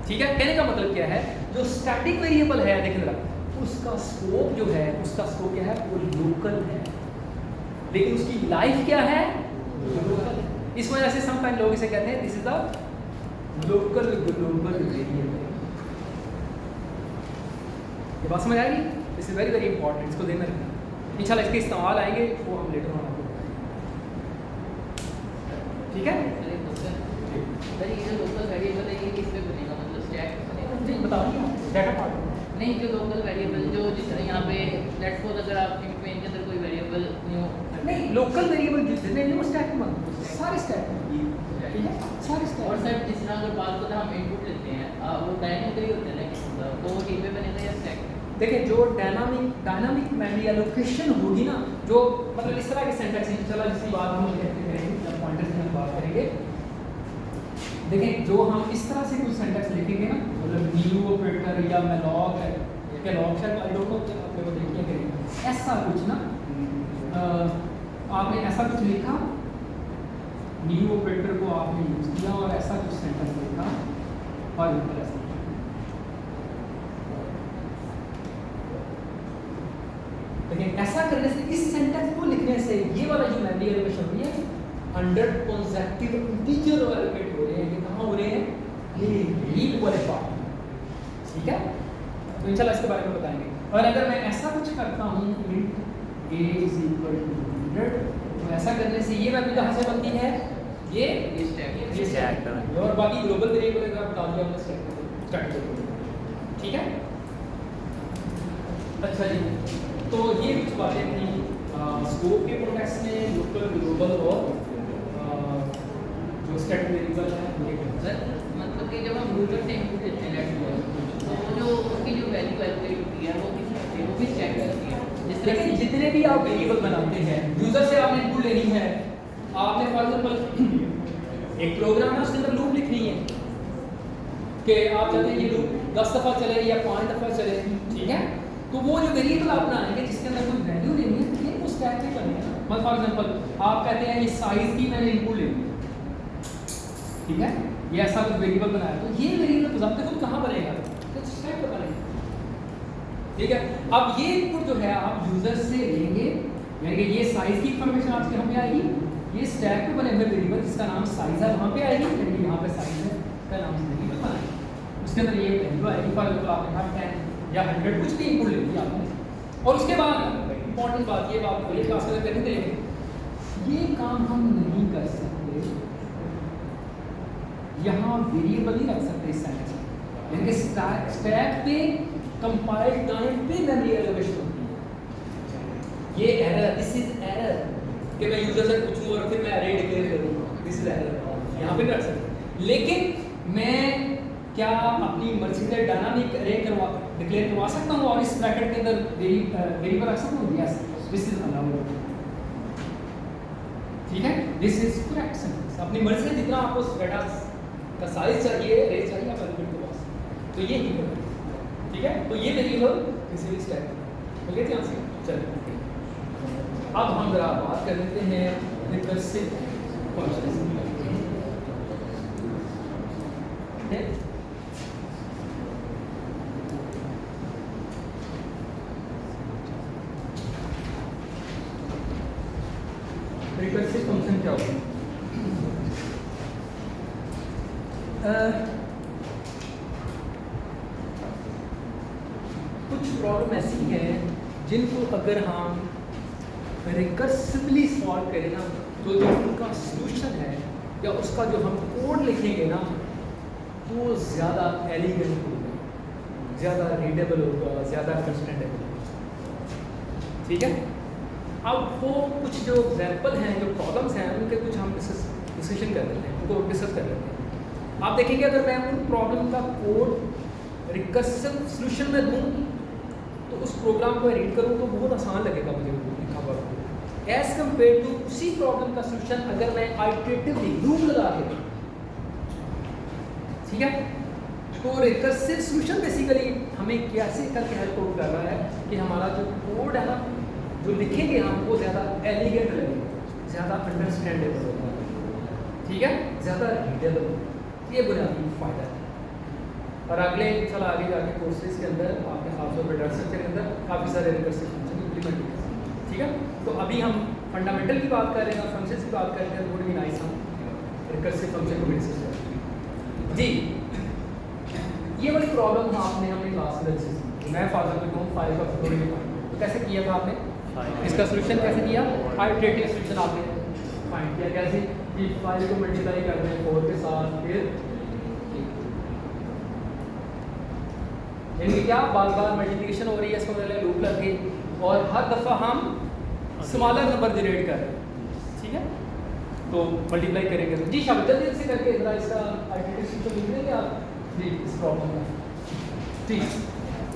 S1: ठीक है। कहने का मतलब क्या है, जो स्टैटिक वेरिएबल है, देखें जरा, उसका स्कोप जो है, उसका स्कोप क्या है, वो लोकल है, लेकिन उसकी लाइफ क्या है, लोकल है। इस वजह से समटाइम लोग इसे कहते हैं, this is the local global variable. ये बात समझ आएगी? This is very very important, इसको ध्यान में रखना। इंशाल्लाह इसके इस्तेमाल आएंगे, वो हम लेटर ऑन आपको बताएंगे, ठीक है।
S3: सर ये जो लोकल वेरिएबल है ये किस पे बनेगा, मतलब स्टैक पे बनेगा?
S1: नहीं बता रही हूँ, डाटा पार्ट
S3: नहीं, जो लोकल वेरिएबल जो जिस तरह यहाँ पे लेट्स सपोज अगर आप मेन के अंदर कोई वेरिएबल न्यू
S1: नहीं, लोकल वेरिएबल जितने नहीं वो स्टैक में बनते हैं, सारे स्टैक में, ठीक है, सारे स्टैक।
S3: और सर जिस तरह अगर बात करें हम इनपुट लेते हैं, वो डायनेमिकली होते हैं ना, तो वो टीम पे बनेगा या स्टैक?
S1: देखिए, जो डायनामिक मेमोरी एलोकेशन होगी ना, जो मतलब इस तरह के सेंटेंस हैं, चला जिसकी बात हम कहते करेंगे जब पॉइंटर्स की हम बात करेंगे। देखें, जो हम इस तरह से कुछ सेंटेंस लिखेंगे ना, मतलब न्यू ऑपरेटर या मेलॉग है, कैलॉग शायद आई डोंट नो, आप लोग देखिए करेंगे ऐसा कुछ ना, आपने ऐसा कुछ लिखा, न्यू ऑपरेटर को आपने यूज किया और ऐसा कुछ सेंटेंस लिखा और ऊपर ऐसा, लेकिन ऐसा करने से, इस सेंटेंस को लिखने से ये वाला जो मेमोरी एलोकेशन हुई है, 100 कॉन्सेक्टिव इंटीजर एलोकेट हो रहे हैं। ये कहाँ हो रहे हैं, ये हीप वाले पार्ट, ठीक है। तो इंशाल्लाह इसके बारे में बताएंगे। और अगर मैं ऐसा कुछ करता हूँ, int a is equal to 100, तो ऐसा करने से ये मेमोरी कहाँ से बनती है, ये स्टैक पर, और बाकी ग्लोबल वेरिएबल अगर आप डाल दिया हमने स्टैक पर, ठीक है। अच्छा जी, तो ये कुछ बातें थी स्कोप के कॉन्टेक्स्ट में, लोकल, ग्लोबल और जो स्टैटिक वेरिएबल है।
S3: सर मतलब कि जब हम यूजर से इनपुट लेते हैं लेट्स सपोज, तो वो जो उसकी जो वैल्यू एलोकेट होती है वो किस होती है, वो भी स्टैक करती है। जिस तरह
S1: लेकिन जितने भी आप वेरिएबल बनाते हैं, यूजर से आपने इनपुट लेनी है, आपने फॉर एग्जांपल एक प्रोग्राम है, उसके अंदर लूप लिखनी है कि आप चाहते हैं ये लूप 10 दफ़ा चले या 5 दफ़ा चले, ठीक है। तो वो जो वेरिएबल आप बनाएंगे जिसके अंदर कोई वैल्यू लेनी है, ये वो स्टैक पे बनेगा। मतलब फॉर एग्जांपल आप कहते हैं ये साइज की मैंने इनपुट लेनी है, ठीक है, ये ऐसा कुछ वेरिएबल बनाया, तो ये वेरिएबल बजाते खुद कहाँ बनेगा, तो स्टैक पे बनेगा, ठीक है। अब ये इनपुट जो है आप यूजर से लेंगे, यानी कि ये साइज की इंफॉर्मेशन आपके यहाँ पे आएगी, ये स्टैक पे बने हुए वेरिएबल जिसका नाम साइज है वहाँ पे आएगी, यानी कि यहाँ पे साइज है, इसका नाम वेरिएबल बनाएंगे, उसके अंदर ये वैल्यू आएगी। फॉर एग्जांपल आपने कहा 10 या 100 कुछ भी इनपुट ले लिया आपने, और उसके बाद इंपॉर्टेंट बात, ये बात बोलिए क्लास में करते हैं, ये काम हम नहीं कर सकते, यहाँ वेरिएबल नहीं रख सकते इस सेंटेंस में, यानी कि स्टैक पे कंपाइल टाइम पे मेमोरी एलोकेशन होती है। ये एरर, दिस इज एरर, कि मैं यूजर से पूछूं और फिर मैं अरे डिक्लेयर करूँ, दिस इज एरर, यहाँ पे नहीं रख सकते। लेकिन मैं क्या अपनी मर्जी से डायनामिक अरे डिक्लेयर करवा सकता हूँ और इस ब्रैकेट के अंदर वेरिएबल रख सकता हूँ? यस, दिस इज अलाउड, ठीक है, दिस इज करेक्ट सेंटेंस। अपनी मर्जी से जितना आपको डाटा का साइज चाहिए, अरे चाहिए, आप एलोकेट करवा सकते, तो ये ही करें, ठीक है। तो ये वेरिएबल किसी भी स्टैक में ओके, ध्यान से चलिए। अब हम जरा बात कर लेते हैं रिकर्सिव फंक्शंस। रिकर्सिव फंक्शन क्या होता है? कुछ प्रॉब्लम ऐसी हैं जिनको अगर हम रिकर्सिवली सॉल्व करें ना, तो जो उनका सॉल्यूशन है या उसका जो हम कोड लिखेंगे ना, वो ज़्यादा एलिगेंट होगा, ज़्यादा रीडेबल होगा, ज़्यादा अंडरस्टैंडेबल होगा। ठीक है, अब वो कुछ जो एग्जाम्पल हैं, जो प्रॉब्लम्स हैं, उनके कुछ हम डिस्कशन कर लेते हैं, उनको डिस्कस कर लेते हैं। आप देखेंगे अगर मैं उन प्रॉब्लम का कोड रिकर्सिव सॉल्यूशन में दूँ तो उस प्रोग्राम को रीड करूँ तो बहुत आसान लगेगा मुझे लिखा हुआ एज़ कम्पेयर टू उसी प्रॉब्लम का सॉल्यूशन अगर मैं आइटरेटिवली लूप लगा के, ठीक है, तो रिकर्सिव सॉल्यूशन बेसिकली हमें कैसे करके हेल्प आउट कर रहा है कि हमारा जो कोड है ना, जो लिखेंगे हम, वो ज़्यादा एलिगेंट लगेगा, ज़्यादा अंडरस्टैंडेबल होगा, ठीक है, ज़्यादा रीडेबल। ये बुनियादी फ़ायदा है। और अगले चल आगे जाके कोर्सेज के अंदर आपके खासतौर पर डाटा स्ट्रक्चर के अंदर काफ़ी सारे रिकर्सिव फंक्शन इम्प्लीमेंट होंगे, ठीक है। तो अभी हम फंडामेंटल की बात कर रहे हैं, फंक्शंस की बात कर रहे हैं, थोड़ी भी नाइस हम रिकर्सिव फंक्शन को भी डिस्कस करेंगे। जी, ये वाली प्रॉब्लम आपने अपनी क्लास में डिस्कस की। मैं फॉर एग्जांपल कहूँ फाइल का फैक्टोरियल फाइंड, तो कैसे किया था आपने? इसका सॉल्यूशन कैसे किया? आइटरेटिव सॉल्यूशन आपने फाइंड किया। कैसे कि फाइल को मल्टीप्लाई कर रहे हैं 4 के साथ, फिर यानी क्या बार बार मल्टीप्लिकेशन हो रही है, इसको मतलब लूप लग गई और हर दफ़ा हम स्मॉलर नंबर जनरेट कर रहे हैं, ठीक है। तो मल्टीप्लाई करेंगे तो जी शाबाश, जल्दी से करके जरा इसका आइटरेटिव सॉल्यूशन लिख देंगे आप जी इस प्रॉब्लम का। ठीक,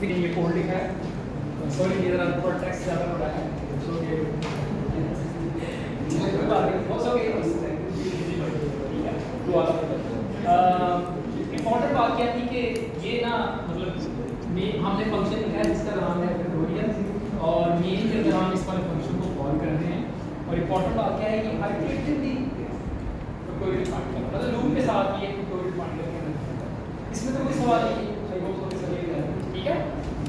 S1: देखिए ये कोड लिखा है, सॉरी ये जरा थोड़ा टेक्स्ट ज़्यादा बड़ा है, तो ये इम्पॉर्टेंट बात क्या थी कि ये ना मतलब हमने फंक्शन लिखा है जिसका नाम है फैक्टोरियल और मेन के अंदर हम इस वाले फंक्शन को कॉल कर रहे हैं। और इम्पॉर्टेंट बात क्या है कि आइटरेटिवली फैक्टोरियल फाइंड करना, मतलब लूप के साथ ये फैक्टोरियल फाइंड करना, इसमें तो कोई सवाल नहीं है, ठीक है।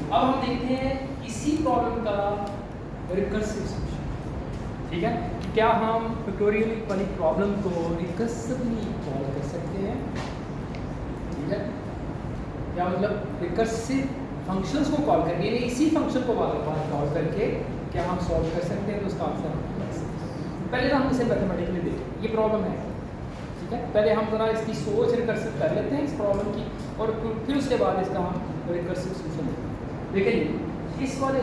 S1: अब हम देखते हैं इसी प्रॉब्लम का रिकर्सिव सॉल्यूशन, ठीक है। क्या हम फैक्टोरियल वाली प्रॉब्लम को रिकर्सिवली कॉल कर सकते हैं, ठीक है। क्या मतलब रिकर्सिव फंक्शंस को कॉल करके, यानी इसी फंक्शन को बार बार कॉल करके क्या हम सॉल्व कर सकते हैं, तो उसका आंसर हम कर सकते हैं। पहले तो हम इसे मैथमेटिकली देखें, ये प्रॉब्लम है, ठीक है। पहले हम ज़रा इसकी सोच रिकर्सिव कर लेते हैं इस प्रॉब्लम की, और फिर उसके बाद इसका हम रिकर्सिव सॉल्यूशन देखिए। इस वाले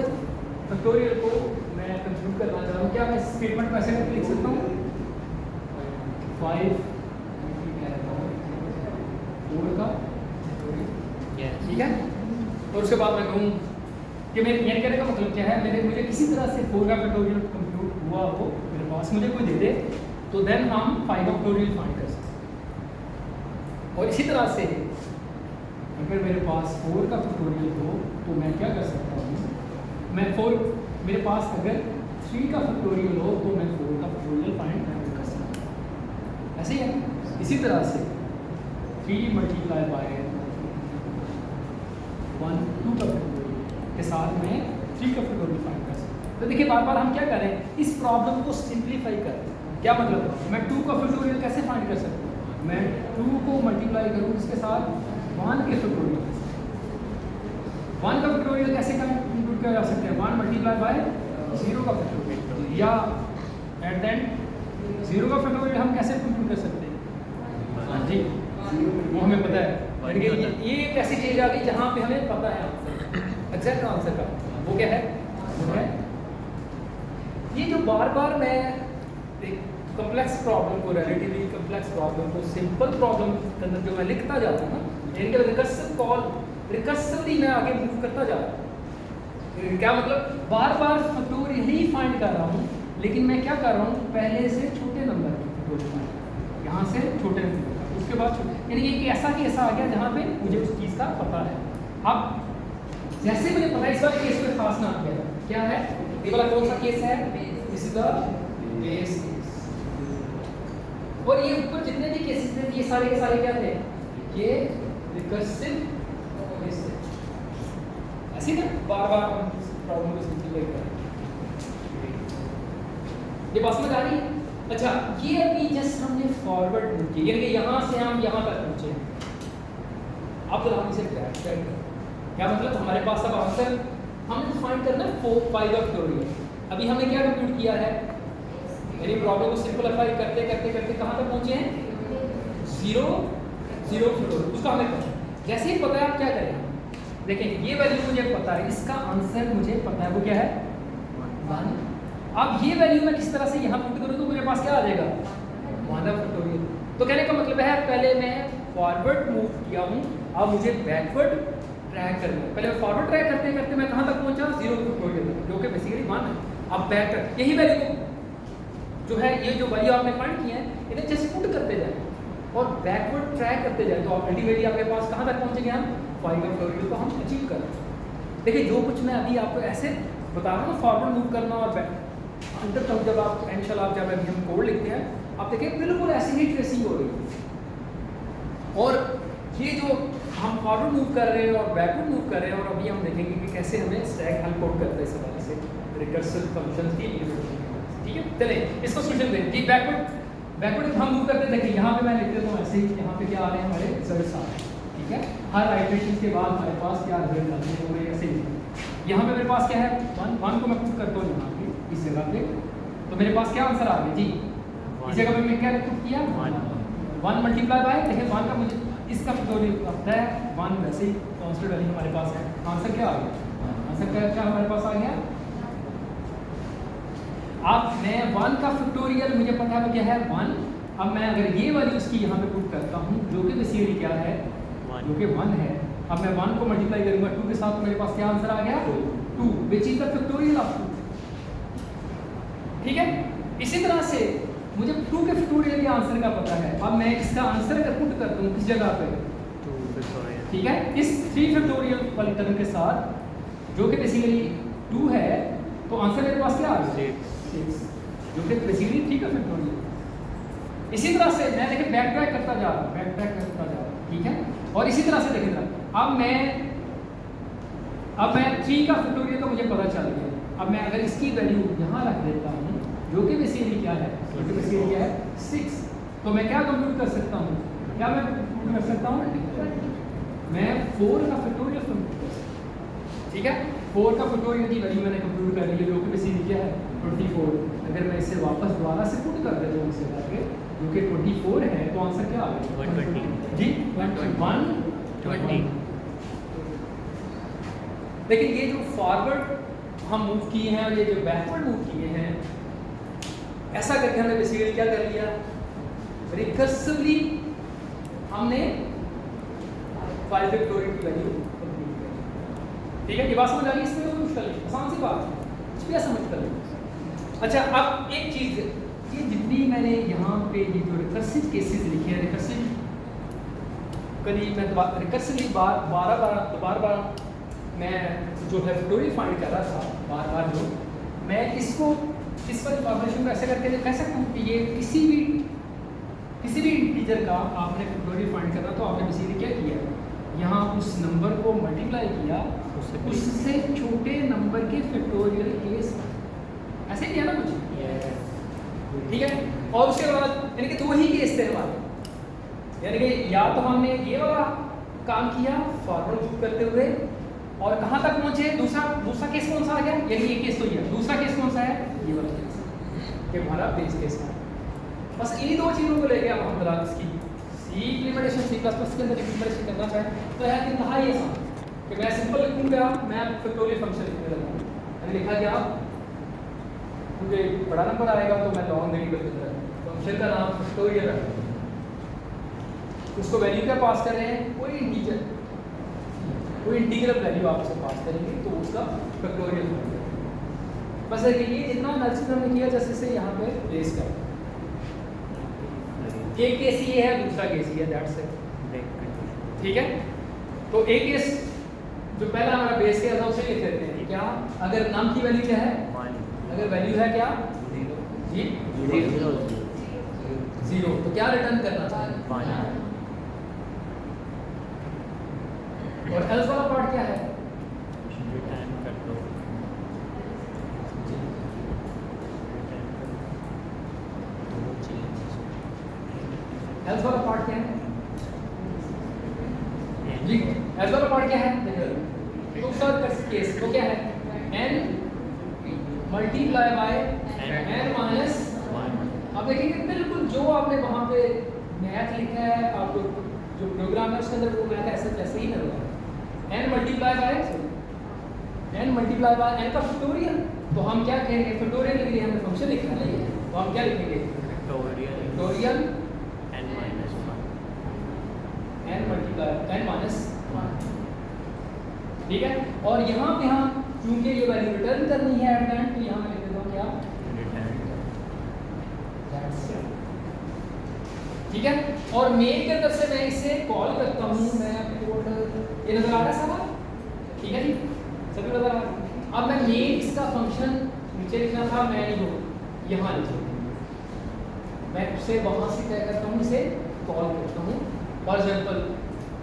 S1: फैक्टोरियल को मैं कंप्यूट करना चाह रहा हूँ, क्या मैं स्टेटमेंट में ऐसे करके लिख सकता हूँ 5 4 का, ठीक है। और उसके बाद मैं कहूँ कि मेरे ये कहने का मतलब क्या है, मुझे किसी तरह से 4 का फैक्टोरियल कंप्यूट हुआ हो मेरे पास, मुझे कोई दे दे, तो देन हम 5 का फैक्टोरियल फाइंड कर सकते हैं। और इसी तरह से अगर मेरे पास 4 का फैक्टोरियल हो तो मैं क्या कर सकता हूँ, मैं 4 मेरे पास अगर 3 का फैक्टोरियल हो तो मैं 4 का फैक्टोरियल फाइंड कर सकता हूँ। ऐसे ही है, इसी तरह से 3 मल्टीप्लाई बाय 1 2 का फैक्टोरियल के साथ में 3 का फैक्टोरियल फाइंड कर सकते हैं। तो देखिए बार बार हम क्या करें, इस प्रॉब्लम को सिंप्लीफाई करें। क्या मतलब, मैं 2 का फैक्टोरियल कैसे फाइंड कर सकता हूँ, मैं 2 को मल्टीप्लाई करूँ इसके साथ 1 के फैक्टोरियल, 1 का फैक्टोरियल कैसे कंप्यूट किया जा सकता है, 1 मल्टीप्लाई बाय 0 का फैक्टोरियल, या एट देन 0 का फैक्टोरियल हम कैसे कंप्यूट कर सकते हैं। हाँ जी, वो हमें पता है। ये एक ऐसी चीज़ आ गई जहाँ पे हमें पता है आंसर, एग्जैक्ट आंसर का, वो क्या है, वो है ये जो बार बार मैं एक कम्प्लेक्स प्रॉब्लम को, रिलेटिवली कम्प्लेक्स प्रॉब्लम को सिंपल प्रॉब्लम के अंदर जो मैं लिखता जाता हूँ ना, इनके रिकर्सिव कॉल रिकर्सिवली मैं आगे मूव करता जा रहा हूँ। क्या मतलब, बार बार फैक्टोरियल ही फाइंड कर रहा हूँ, लेकिन मैं क्या कर रहा हूँ, पहले से छोटे नंबर की फैक्टोरियल फाइंड, यहाँ से छोटे नंबर, उसके बाद यानी एक ऐसा केस आ गया जहाँ पे मुझे उस चीज़ का पता है। अब जैसे मुझे पता है, इस वाले केस में खास नाम किया था, क्या है ये वाला, कौन सा केस है, this is the base case. और ये ऊपर जितने भी केसेस थे ये सारे के सारे क्या थे, ये रिकर्सिव केस थे। ऐसे ना बार बार हम प्रॉब्लम को सिंप्लीफाई कर रहे हैं, ये बात समझ आ रही है। अच्छा, ये अभी जस्ट हमने फॉरवर्ड मूव किया, यानी कि यहाँ से हम यहाँ तक पहुँचे, अब जरा हम इसे ड्रैग करें, क्या मतलब हमारे पास अब आंसर हमें फाइंड करना है 4 5 का फैक्टोरियल। अभी हमने क्या कंप्यूट किया है, यानी प्रॉब्लम को सिंपलीफाई करते करते करते कहाँ तक पहुँचे हैं 0 0 फैक्टोरियल, उसका हमें पता है। जैसे ही पता है आप क्या करें, देखें ये वैल्यू मुझे पता है, इसका आंसर मुझे पता है, वो क्या है 1। अब ये वैल्यू मैं किस तरह से यहाँ पुट करूँ तो मेरे पास क्या आ जाएगा 1 फैक्टोरियल। तो कहने का मतलब है पहले मैं फॉरवर्ड मूव किया हूँ, अब मुझे बैकवर्ड ट्रैक करना है। पहले फॉरवर्ड ट्रैक करते करते मैं कहाँ तक पहुँचा 0 फैक्टोरियल तक, जो कि बेसिकली 1 है। अब बैक ट्रैक यही वैल्यू जो है, ये जो वैल्यू आपने फाइंड किया है इन्हें जैसे पुट करते जाए और बैकवर्ड ट्रैक करते जाए तो अल्टीमेटली आपके पास कहाँ तक पहुँचेंगे हम 5 फैक्टोरियल को हम अचीव कर। देखिए जो कुछ मैं अभी आपको ऐसे बता रहा हूँ फॉरवर्ड मूव करना और अंदर तक जब आप इंशाल्लाह जब अभी हम कोड लिखते हैं आप देखिए बिल्कुल ऐसी ही ट्रेसिंग हो रही है। और ये जो हम फॉरवर्ड मूव कर रहे हैं और बैकवर्ड मूव कर रहे हैं, और अभी हम देखेंगे कि कैसे हमें स्टैक हेल्प आउट करता है इस हवाले से रिकर्सिव फंक्शंस की इम्प्लीमेंटेशन। ठीक है, चलें इसको सोल्यूशन दें जी। बैकवर्ड हम मूव करते हैं, देखिए यहाँ पे मैं लिख देता हूँ ऐसे ही, यहाँ पे क्या आ रहे हैं हमारे रिजल्ट्स आ रहे हैं। ठीक है, हर आइटरेशन के बाद हमारे पास क्या रिजल्ट आते हैं वो मैं ऐसे ही, यहाँ पे मेरे पास क्या है 1 को मैं पुट करता हूँ यहाँ पे इस जगह पे, तो मेरे पास क्या आंसर आ गया जी, इस जगह पे मैं क्या पुट किया 1 मल्टीप्लाई बाय, देखिए 1 का मुझे इसका फैक्टोरियल पता है 1 वैसे ही कांस्टेंट वैल्यू हमारे पास है। आंसर क्या आ गया, आंसर क्या हमारे पास आ गया। अब मैं 1 का फैक्टोरियल मुझे पता है वो क्या है 1। अब मैं अगर ये वाली उसकी यहाँ पे पुट करता हूँ जो कि बेसिकली क्या है जो कि 1 है, अब मैं 1 को मल्टीप्लाई करूँगा 2 के साथ, तो मेरे पास क्या आंसर आ गया 2 which is the factorial of 2। ठीक है, इसी तरह से मुझे 2 के फैक्टोरियल के आंसर का पता है। अब मैं इसका आंसर अगर पुट करता हूँ किस जगह पे
S2: 2
S1: ठीक है, इस 3 फैक्टोरियल वाली टर्म के साथ जो कि बेसिकली 2 है, तो आंसर मेरे पास क्या आ गया 6 जो कि बेसिकली 3 का फैक्टोरियल। इसी तरह से मैं देखिए बैक ट्रैक करता जा रहा हूँ, ठीक है। और इसी तरह से देखिए अब मैं 3 का फैक्टोरियल का मुझे पता चल गया। अब मैं अगर इसकी वैल्यू यहाँ रख देता हूँ जो कि बेसिकली क्या है, जो कि बेसिकली क्या है 6, तो मैं क्या कंप्यूट कर सकता हूँ, क्या मैं कंप्यूट कर सकता हूँ, मैं 4 का फैक्टोरियल कंप्यूट कर सकता हूँ। ठीक है, 4 का फैक्टोरियल की वैल्यू मैंने कंप्यूट कर ली है जो कि बेसिकली क्या है 24। अगर मैं इसे वापस दोबारा से पुट कर देता हूँ इसे करके जो कि 24 है, तो आंसर क्या आ गया
S2: 120
S1: जी 120। लेकिन ये जो फॉरवर्ड हम मूव किए हैं और ये जो बैकवर्ड मूव किए हैं, ऐसा करके हमने बेसिकली क्या कर लिया, रिकर्सिवली हमने 5 फैक्टोरियल की वैल्यू कंप्यूट कर। ठीक है, ये बात समझ आ गई, इसमें कोई मुश्किल नहीं, आसान सी बात है, कुछ भी समझ कर लो। अच्छा, अब एक चीज़, ये जितनी मैंने यहाँ पे ये जो रिकर्सिव केसेस लिखे हैं, रिकर्सिव कभी मैं रिकर्सिवली बार मैं जो है फैक्टोरियल फाइंड कर रहा था बार जो मैं इसको इस पर फॉर्मुलेशन को ऐसे करके कह सकता हूँ कि ये किसी भी इंटीजर का आपने फैक्टोरियल फाइंड करना, तो आपने बेसिकली क्या किया, यहाँ उस नंबर को मल्टीप्लाई किया उससे छोटे नंबर के फैक्टोरियल के ऐसे किया ना कुछ, ठीक है। और उसके बाद यानी कि 2 ही केस थे हमारे, यानी कि या तो हमने ये वाला काम किया फॉरवर्ड मूव करते हुए और कहाँ तक पहुँचे, दूसरा केस कौन सा आ गया, यानी ये केस तो ये, दूसरा केस कौन सा है, ये वाला केस, ये हमारा बेस केस है। बस इन्हीं 2 चीज़ों को लेके अब हम जरा इसकी C इम्प्लीमेंटेशन C++ के अंदर इम्प्लीमेंटेशन करना चाहें तो है कि कहा ये आसान कि मैं सिंपल लिखूँगा, मैं फैक्टोरियल फंक्शन लिखने लगा, मैंने लिखा क्या, मुझे बड़ा नंबर आएगा तो मैं लॉन्ग वेरिएबल के अंदर फंक्शन का नाम फैक्टोरियल रखूँगा, उसको वैल्यू क्या पास कर रहे हैं, कोई इंटीग्रल वैल्यू आप उसे पास करेंगे तो उसका फैक्टोरियल होगा। बस है कि ये जितना एनालिसिस हमने किया जैसे से यहाँ पे प्लेस कर, एक केस ये है, दूसरा केस ये है, दैट्स इट। ठीक है, तो एक केस जो पहला हमारा बेस केस था उसे लिख लेते हैं, क्या अगर नाम की वैल्यू क्या है, अगर वैल्यू है क्या जी 0, तो क्या रिटर्न करना चाहिए, और एल्स वाला पार्ट क्या है,
S2: रिटर्न कर दो,
S1: एल्स वाला पार्ट क्या है जी, एज वाला पार्ट क्या है? देखो तो उसका केस वो क्या है? n multiply by n minus 1। अब देखेंगे बिल्कुल जो आपने वहाँ पे मैथ लिखा है, आपको जो प्रोग्राम है उसके अंदर वो मैथ ऐसे ही लग रहा है। n मल्टीप्लाई बाय n का फैक्टोरियल। तो हम क्या कहेंगे? फैक्टोरियल के लिए हमें फंक्शन लिखना है, तो हम क्या लिखेंगे? Factorial n multiply n minus 1। ठीक है। और यहाँ पे हम क्योंकि ये वैल्यू रिटर्न करनी है एट द एंड, तो यहाँ मैं लिख देता हूँ क्या? ठीक है। और मेन के अंदर से मैं इसे कॉल करता हूँ, मैं कोड ये नजर आ रहा है सारा? ठीक है जी, सभी नजर आ रहा है। अब मैं मेन इसका फंक्शन नीचे लिखना था, मैं नहीं हूँ यहाँ लिखूँ, मैं उसे वहाँ से क्या करता हूँ, इसे कॉल करता हूँ। फॉर एग्जाम्पल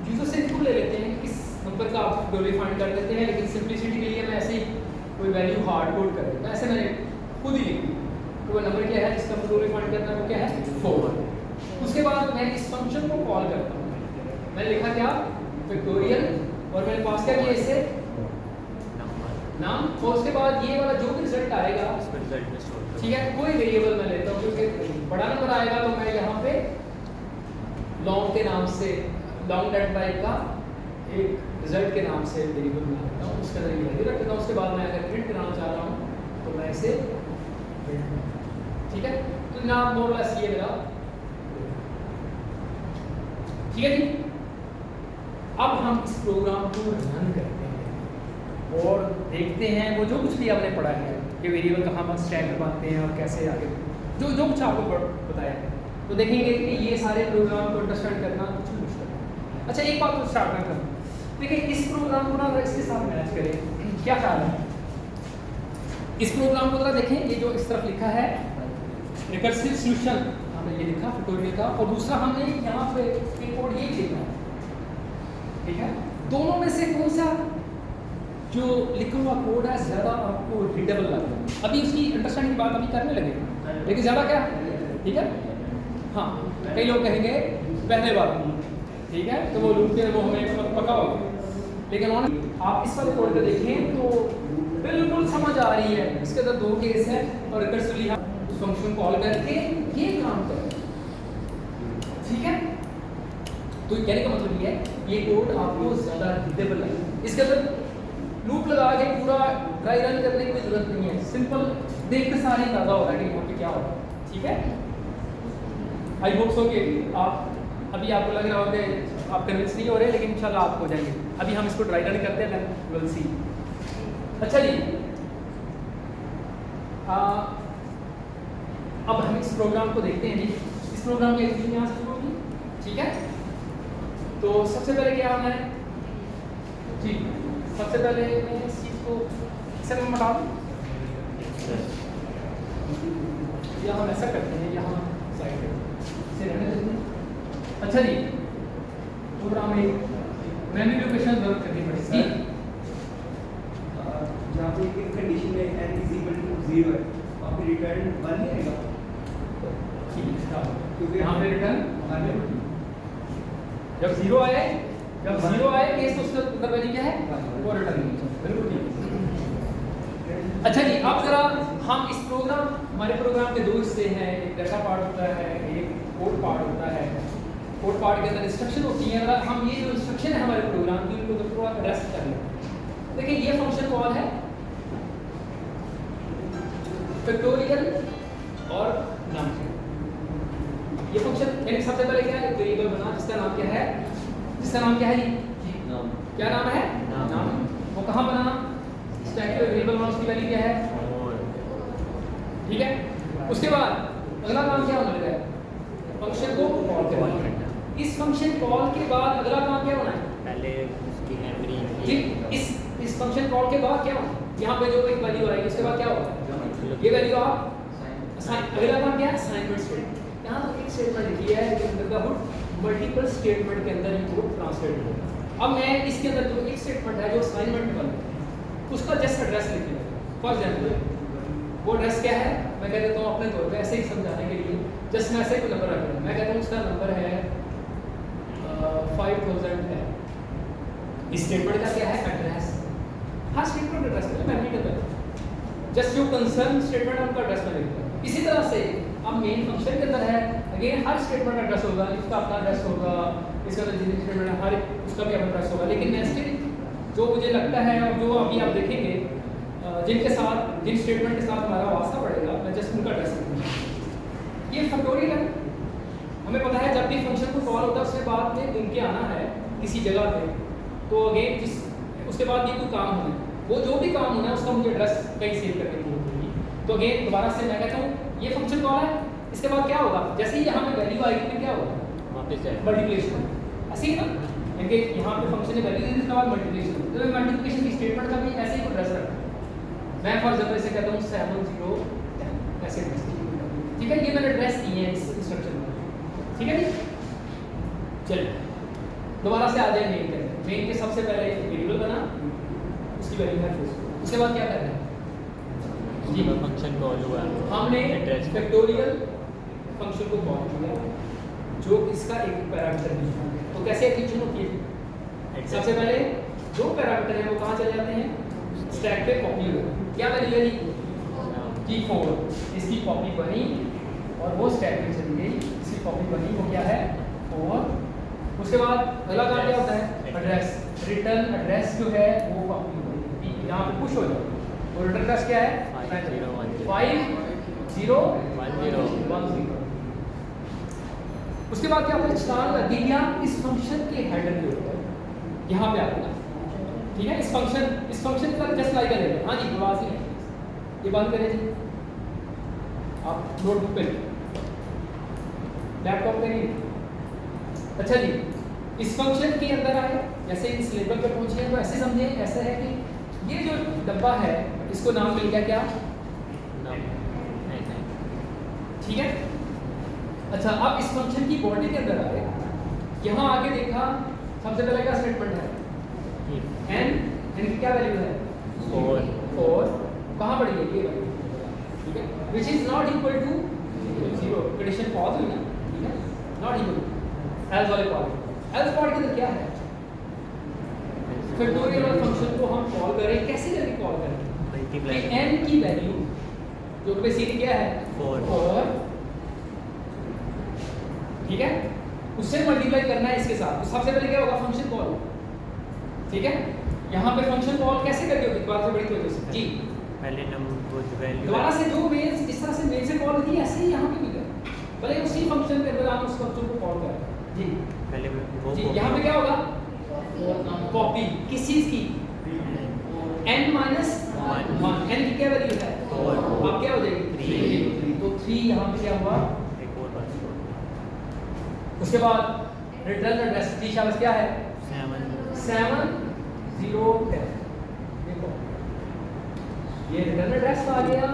S1: यूजर से इनको ले लेते हैं, किस नंबर का आप डोली फाइंड कर देते हैं, लेकिन सिंप्लिसिटी के लिए मैं ऐसे ही कोई वैल्यू हार्ड कोड कर देता हूँ, ऐसे मैंने खुद ही लिख दी। तो वो नंबर क्या है जिसका डोली फाइंड करना है, वो क्या है? 4। उसके बाद मैं इस फंक्शन को कॉल करता हूँ, मैंने लिखा क्या? फैक्टोरियल, और मैंने पास क्या किया इसे? नाम। और उसके बाद ये वाला जो भी रिजल्ट आएगा, ठीक है, कोई वेरिएबल मैं लेता हूँ, क्योंकि बड़ा नंबर आएगा तो मैं यहाँ पे लॉन्ग के नाम से, लॉन्ग डेटा टाइप का एक रिजल्ट के नाम से वेरिएबल बना लेता हूँ, उसके अंदर ये वैल्यू रख देता हूँ। उसके बाद मैं अगर प्रिंट कराना चाह रहा हूँ तो मैं इसे ठीक है। तो नाम मोर लेस ये मेरा, ठीक है जी। अब हम इस प्रोग्राम को रन करते हैं और देखते हैं वो जो कुछ भी आपने पढ़ा है कि वेरिएबल कहाँ पर स्टैक बनते हैं और कैसे आगे जो कुछ आपको बताया है, तो देखेंगे कि ये सारे प्रोग्राम को अंडरस्टैंड करना कुछ मुश्किल है। अच्छा, एक बात तो स्टार्ट में करूँ, देखिए इस प्रोग्राम को ना अगर इसके साथ मैच करें, क्या ख्याल है? इस प्रोग्राम को जरा देखें, ये जो इस तरफ लिखा है रिकर्सिव सॉल्यूशन, हमने ये लिखा फैक्टोरियल का, और दूसरा हमने यहाँ पे कोड ये लिखा है, ठीक है। दोनों में से कौन सा जो लिखा हुआ कोड है ज़्यादा आपको रीडेबल लगता है? अभी उसकी अंडरस्टैंडिंग की बात अभी करने लगे, लेकिन ज़्यादा क्या, ठीक है। हाँ, कई लोग कहेंगे पहले बार, ठीक है, तो वो लूप के वो हमें पका होगा, लेकिन आप इस वाले कोड को देखें तो बिल्कुल समझ आ रही है। इसके अंदर 2 केस है और रिकर्सिवली हम उस फंक्शन कॉल करके ये काम करते हैं, ठीक है। तो कहने का मतलब ये है, ये कोड आपको ज़्यादा रीडेबल है। इसके अंदर लूप लगा के पूरा ड्राई रन करने की जरूरत नहीं है, सिंपल देख के सारे अंदाजा हो रहा है कि यहाँ पे क्या हो रहा है, ठीक है। आई होप सो कि आप अभी आपको लग रहा होगा कि आप कन्विंस नहीं हो रहे, लेकिन इंशाल्लाह आप हो जाएंगे। अभी हम इसको ड्राई रन करते हैं, देन विल सी। अच्छा जी, अब हम इस प्रोग्राम को देखते हैं जी। इस प्रोग्राम की एग्जीक्यूशन यहाँ से शुरू होगी, ठीक है। तो सबसे पहले क्या होना है जी, सबसे पहले मैं इस चीज़ को इसे मैं बता दूँ, या हम ऐसा करते हैं, यहाँ साइड से रहने देते हैं। अच्छा जी, प्रोग्राम में मेमोरी लोकेशन जरूर करनी पड़ेगी।
S4: जहाँ पे एक कंडीशन में n इज इक्वल टू 0 है, वहाँ पे रिटर्न 1 ही आएगा,
S1: क्योंकि यहाँ पे रिटर्न 1 है। जब 0 आए केस तो उसका मतलब वैल्यू क्या है, वो रिटर्न, बिल्कुल ठीक। अच्छा जी, अब जरा हम इस प्रोग्राम, हमारे प्रोग्राम के 2 हिस्से हैं, एक डाटा पार्ट होता है, एक कोड पार्ट होता है। कोड पार्ट के अंदर इंस्ट्रक्शन होती है, अगर हम ये जो इंस्ट्रक्शन है हमारे प्रोग्राम की, उनको तो थोड़ा एड्रेस कर लें। देखिए ये फंक्शन कॉल है फैक्टोरियल और नाम से, ये फंक्शन यानी सबसे पहले क्या है, वेरिएबल बना जिसका नाम क्या है, जी नाम, क्या नाम है, नाम। वो कहाँ बनाना, स्टैक पे वेरिएबल बना, उसकी वैल्यू क्या है, ठीक है। उसके बाद अगला काम क्या होने लगा है, फंक्शन को कॉल करना। इस फंक्शन कॉल के बाद अगला काम क्या होना है,
S2: पहले उसकी मेमोरी
S1: ठीक। इस फंक्शन कॉल के बाद क्या होना, यहाँ पे जो एक वैल्यू आएगी उसके बाद क्या होगा, ये वैल्यू आप अगला काम क्या है, असाइनमेंट स्टेटमेंट। यहाँ तो एक स्टेटमेंट लिखी है, लेकिन अंदर का हुड मल्टीपल स्टेटमेंट के अंदर ये कोड ट्रांसलेट होगा। अब मैं इसके अंदर जो एक स्टेटमेंट है जो असाइनमेंट वाला, उसका जस्ट एड्रेस लिख लूँगा। फॉर एग्जाम्पल वो एड्रेस क्या है, मैं कह देता हूँ अपने तौर पे ऐसे ही समझाने के लिए, जस्ट मैं ऐसे ही कोई नंबर रख दूँ, मैं कहता हूँ उसका नंबर है 5000 है, इस स्टेटमेंट का क्या है? एड्रेस। हाँ, स्टेटमेंट एड्रेस में मेमोरी के अंदर जस्ट जो कंसर्न स्टेटमेंट उनका एड्रेस में लिखता है। इसी तरह से अब मेन फंक्शन के अंदर है, अगेन हर स्टेटमेंट एड्रेस होगा, इसका अपना एड्रेस होगा, इसका जितने स्टेटमेंट है हर उसका भी अपना एड्रेस होगा। लेकिन नेस्टेड जो मुझे लगता है और जो अभी आप देखेंगे जिनके साथ जिन स्टेटमेंट के साथ हमारा वास्ता पड़ेगा, मैं जस्ट उनका एड्रेस लिखूंगा। ये फैक्टोरियल है, हमें पता है जब भी फंक्शन को कॉल होता है उसके बाद में उनके आना है किसी जगह पे, तो अगेन जिस उसके बाद भी कोई काम होना है, वो जो भी काम होना है उसका मुझे एड्रेस कहीं सेव करने की जरूरत होगी। तो अगेन दोबारा से मैं कहता हूँ ये फंक्शन कॉल है, इसके बाद क्या होगा? जैसे ही यहाँ पे वैल्यू आएगी फिर क्या होगा?
S2: वापस जाएगा
S1: मल्टीप्लिकेशन। ऐसे ही ना, क्योंकि यहाँ पे फंक्शन ने वैल्यू दी थी, उसके बाद मल्टीप्लिकेशन, तो मल्टीप्लिकेशन की स्टेटमेंट का भी ऐसे ही एड्रेस रखना है। मैं फॉर एग्जांपल इसे कहता हूँ 70 ऐसे एड्रेस, ठीक है? ये मैंने एड्रेस दिए हैं इस इंस्ट्रक्शन में, ठीक है जी? चलिए दोबारा से आ जाए मेन के। मेन के सबसे पहले वेरिएबल बना, उसकी वैल्यू है फर्स्ट, उसके बाद क्या करना है जी?
S2: फंक्शन कॉल हुआ,
S1: हमने
S2: एड्रेस
S1: फैक्टोरियल फंक्शन को कॉल किया जो इसका एक पैरामीटर है। तो कैसे एग्जीक्यूशन होती है? सबसे पहले दो पैरामीटर हैं वो कहाँ चले जाते हैं? स्टैक पे कॉपी हो। क्या वैल्यू है जी? 4। इसकी कॉपी बनी और वो स्टैक पे चली गई, इसकी कॉपी बनी, वो क्या है? 4। उसके बाद अगला काम क्या होता है? एड्रेस। रिटर्न एड्रेस जो है वो कॉपी हो गई, यहाँ पे पुश हो जाए। और रिटर्न एड्रेस क्या है? 501010। उसके बाद क्या होता है? छलांग लग गई क्या? इस फंक्शन के हेडर के ऊपर यहाँ पे आएगा, ठीक है? इस फंक्शन का जस्ट लाइक करेगा। हाँ जी, आवाज नहीं है, ये बंद करें जी, आप नोटबुक पे लैपटॉप पे नहीं। अच्छा जी, इस फंक्शन के अंदर आए, जैसे इस लेवल पे पहुंचे हैं तो ऐसे समझे, ऐसा है कि ये जो डब्बा है इसको नाम मिल गया क्या? ठीक है। अच्छा, अब इस फंक्शन की बॉडी के अंदर आए, यहाँ आके देखा सबसे पहले क्या स्टेटमेंट है? n की क्या वैल्यू है? 4। कहाँ पड़ी है? ये वैल्यू, ठीक है? Which is not equal to 0। Condition false हुई ना, ठीक है? नॉट इक्वल टू एल्स वाले पार्ट। एल्स पार्ट के अंदर क्या है? फैक्टोरियल वाले फंक्शन को हम कॉल करें, कैसे करके कॉल करें? कि n की वैल्यू जो बेसिकली क्या है? 4, ठीक है? उससे मल्टीप्लाई करना है इसके साथ। तो सबसे पहले क्या होगा? फंक्शन कॉल, ठीक है? यहाँ पे फंक्शन कॉल कैसे करके होगी? बात से बड़ी तो जी,
S2: पहले नंबर वो वैल्यू
S1: दोबारा से जो मेल जिस तरह से मेल से कॉल होती है ऐसे ही यहाँ पे भी करें, भले उसी फंक्शन के अंदर आप उस फंक्शन को कॉल करें जी।
S2: पहले वो
S1: जी, यहाँ पे क्या होगा? कॉपी किस चीज की? n-1। n की क्या वैल्यू है? 4। अब क्या हो जाएगी? 3। तो 3 यहाँ पे क्या हुआ? उसके बाद रिटर्न एड्रेस की शाबाश क्या है? 7010। देखो ये रिटर्न एड्रेस आ गया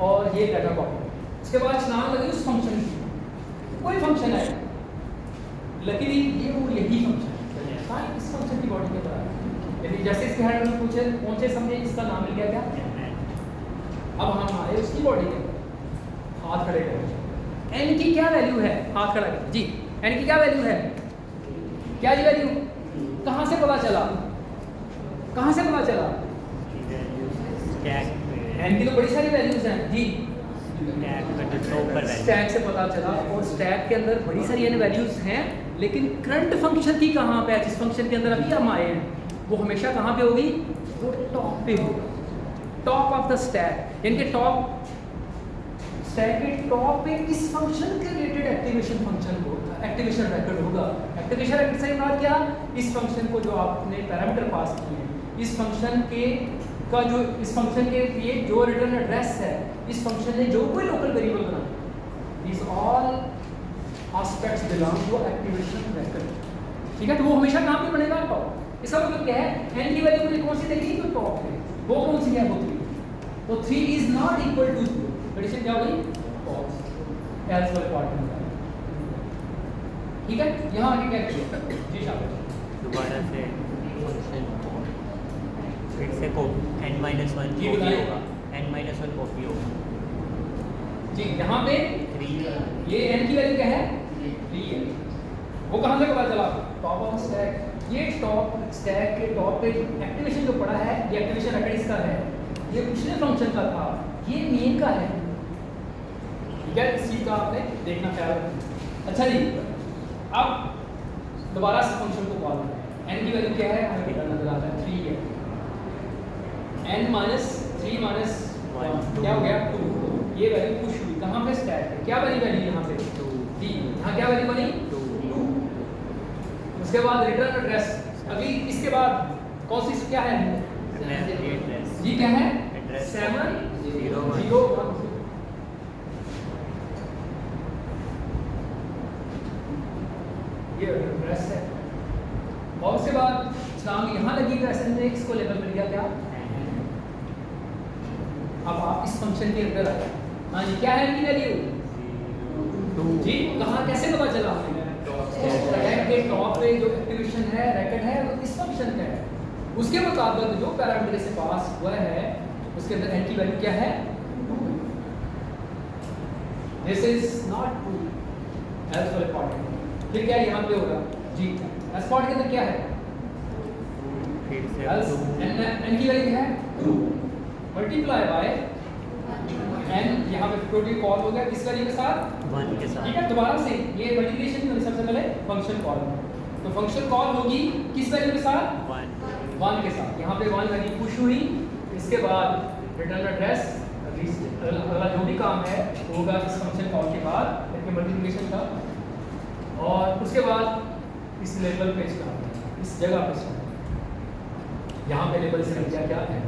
S1: और ये डाटा कॉपी। उसके बाद छलांग लगी उस फंक्शन की, कोई फंक्शन है, लकीली ये वो यही फंक्शन है, हाँ इस फंक्शन की बॉडी के अंदर। यदि जैसे इसके हेडर में पहुंचे समझे इसका नाम मिल गया क्या? अब हम आए उसकी बॉडी के अंदर, हाथ खड़े करें, n की क्या वैल्यू है? हाथ खड़ा करें जी, n की क्या वैल्यू है? क्या जी वैल्यू? कहाँ से पता चला? कहाँ से पता चला? n की तो बड़ी सारी वैल्यूज हैं जी, स्टैक से पता चला। और स्टैक के अंदर बड़ी सारी n वैल्यूज हैं, लेकिन करंट फंक्शन की कहाँ पे है? जिस फंक्शन के अंदर अभी हम आए हैं वो हमेशा कहाँ पे होगी? वो टॉप पे होगी, टॉप ऑफ द स्टैक। यानी कि टॉप स्टैक के टॉप पे इस फंक्शन के रिलेटेड एक्टिवेशन फंक्शन होगा, एक्टिवेशन रेकॉर्ड होगा। एक्टिवेशन रेकॉर्ड से बात क्या? इस फंक्शन को जो आपने पैरामीटर पास किए हैं, इस फंक्शन के का जो इस फंक्शन के लिए जो रिटर्न एड्रेस है, इस फंक्शन ने जो कोई लोकल वेरिएबल बना, this all aspects belong to activation record, ठीक है? तो वो हमेशा कहाँ पे बनेगा? टॉप। इसका मतलब क्या है? n की वैल्यू मुझे कौन सी देगी? तो टॉप है। वो कौन सी है? वो 3। तो 3 is not equal to 0। Condition क्या होगी? फॉल्स। एल्स वाले पार्ट में, ठीक है? यहाँ आगे क्या करें जी? शाबाश।
S2: दोबारा से फंक्शन फिर से को n-1 कॉपी होगा, n-1 कॉपी होगा
S1: जी। यहाँ पे
S2: 3,
S1: ये n की वैल्यू क्या है? 3 है। वो कहाँ से पता चला? Top of stack. ये टॉप स्टैक के टॉप पे एक्टिवेशन जो पड़ा है, ये एक्टिवेशन रेकॉर्ड इसका है, ये पिछले फंक्शन का था, ये मेन का है। ठीक है, इस चीज़ का आपने देखना ख्याल रखना। अच्छा जी, अब दोबारा से फंक्शन को कॉल करें। n की वैल्यू क्या है, हमें पता नजर आता है 3 है। n माइनस 3 माइनस 1 क्या हो गया 2। ये वैल्यू पुश हुई कहाँ पे, स्टैक पे। क्या बनी वैल्यू यहाँ पे 2, यहाँ क्या वैल्यू बनी 2। उसके बाद रिटर्न एड्रेस, अभी इसके बाद कौन सी क्या है ये क्या है 701 ये एड्रेस है। और उसके बाद छलांग यहाँ लगी तो SN को लेबल मिल गया क्या। अब आप इस फंक्शन के अंदर आए। हाँ जी, क्या है इनकी वैल्यू जी, कहाँ कैसे पता चला स्टैक के टॉप पे जो एक्टिवेशन है रैकेट है वो इस फंक्शन का है, उसके मुताबिक जो पैरामीटर से पास हुआ है उसके अंदर n की वैल्यू क्या है 2। This is not true as for recording. फिर क्या यहाँ पे होगा जी, एस पार्ट के अंदर क्या है n की वैल्यू है 2 मल्टीप्लाई बाय n, यहाँ पे प्रोटीन कॉल हो गया किस वैल्यू के साथ
S2: 1 के साथ।
S1: ठीक है, दोबारा से ये मल्टीप्लिकेशन में सबसे पहले फंक्शन कॉल, तो फंक्शन कॉल होगी किस वैल्यू के साथ 1 के साथ। यहाँ पे 1 वैल्यू पुश हुई, इसके बाद रिटर्न एड्रेस अगला जो भी काम है होगा इस फंक्शन कॉल के बाद इसके मल्टीप्लिकेशन का, और उसके बाद इस लेवल पे इसका इस जगह पे यहाँ पे लेवल से क्या क्या है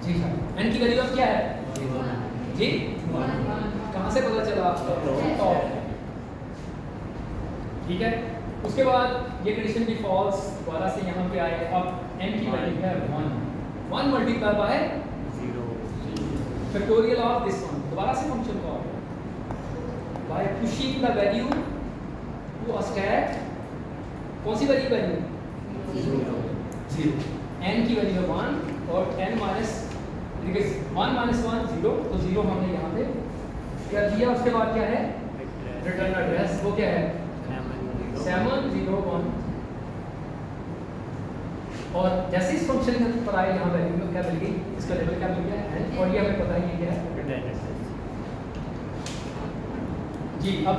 S1: जी हाँ। n की वैल्यू अब क्या है जी, कहाँ से पता चला टॉप। ठीक है, उसके बाद ये कंडीशन भी फॉल्स, दोबारा से यहाँ पे आए। अब n की वैल्यू है 1 multiply by 0 factorial of this one, दोबारा से function call by pushing the value to a stack. कौन सी वैल्यू 0, n की वैल्यू है 1 और n माइनस 1 माइनस 1 0, तो 0 हमने यहाँ पे कर दिया। उसके बाद क्या है रिटर्न एड्रेस, वो क्या है 701, और जैसे इस फंक्शन के पर आए यहाँ वैल्यू में क्या मिल गई, इसका लेवल क्या मिल गया है, और ये हमें पता है ये क्या है जी। अब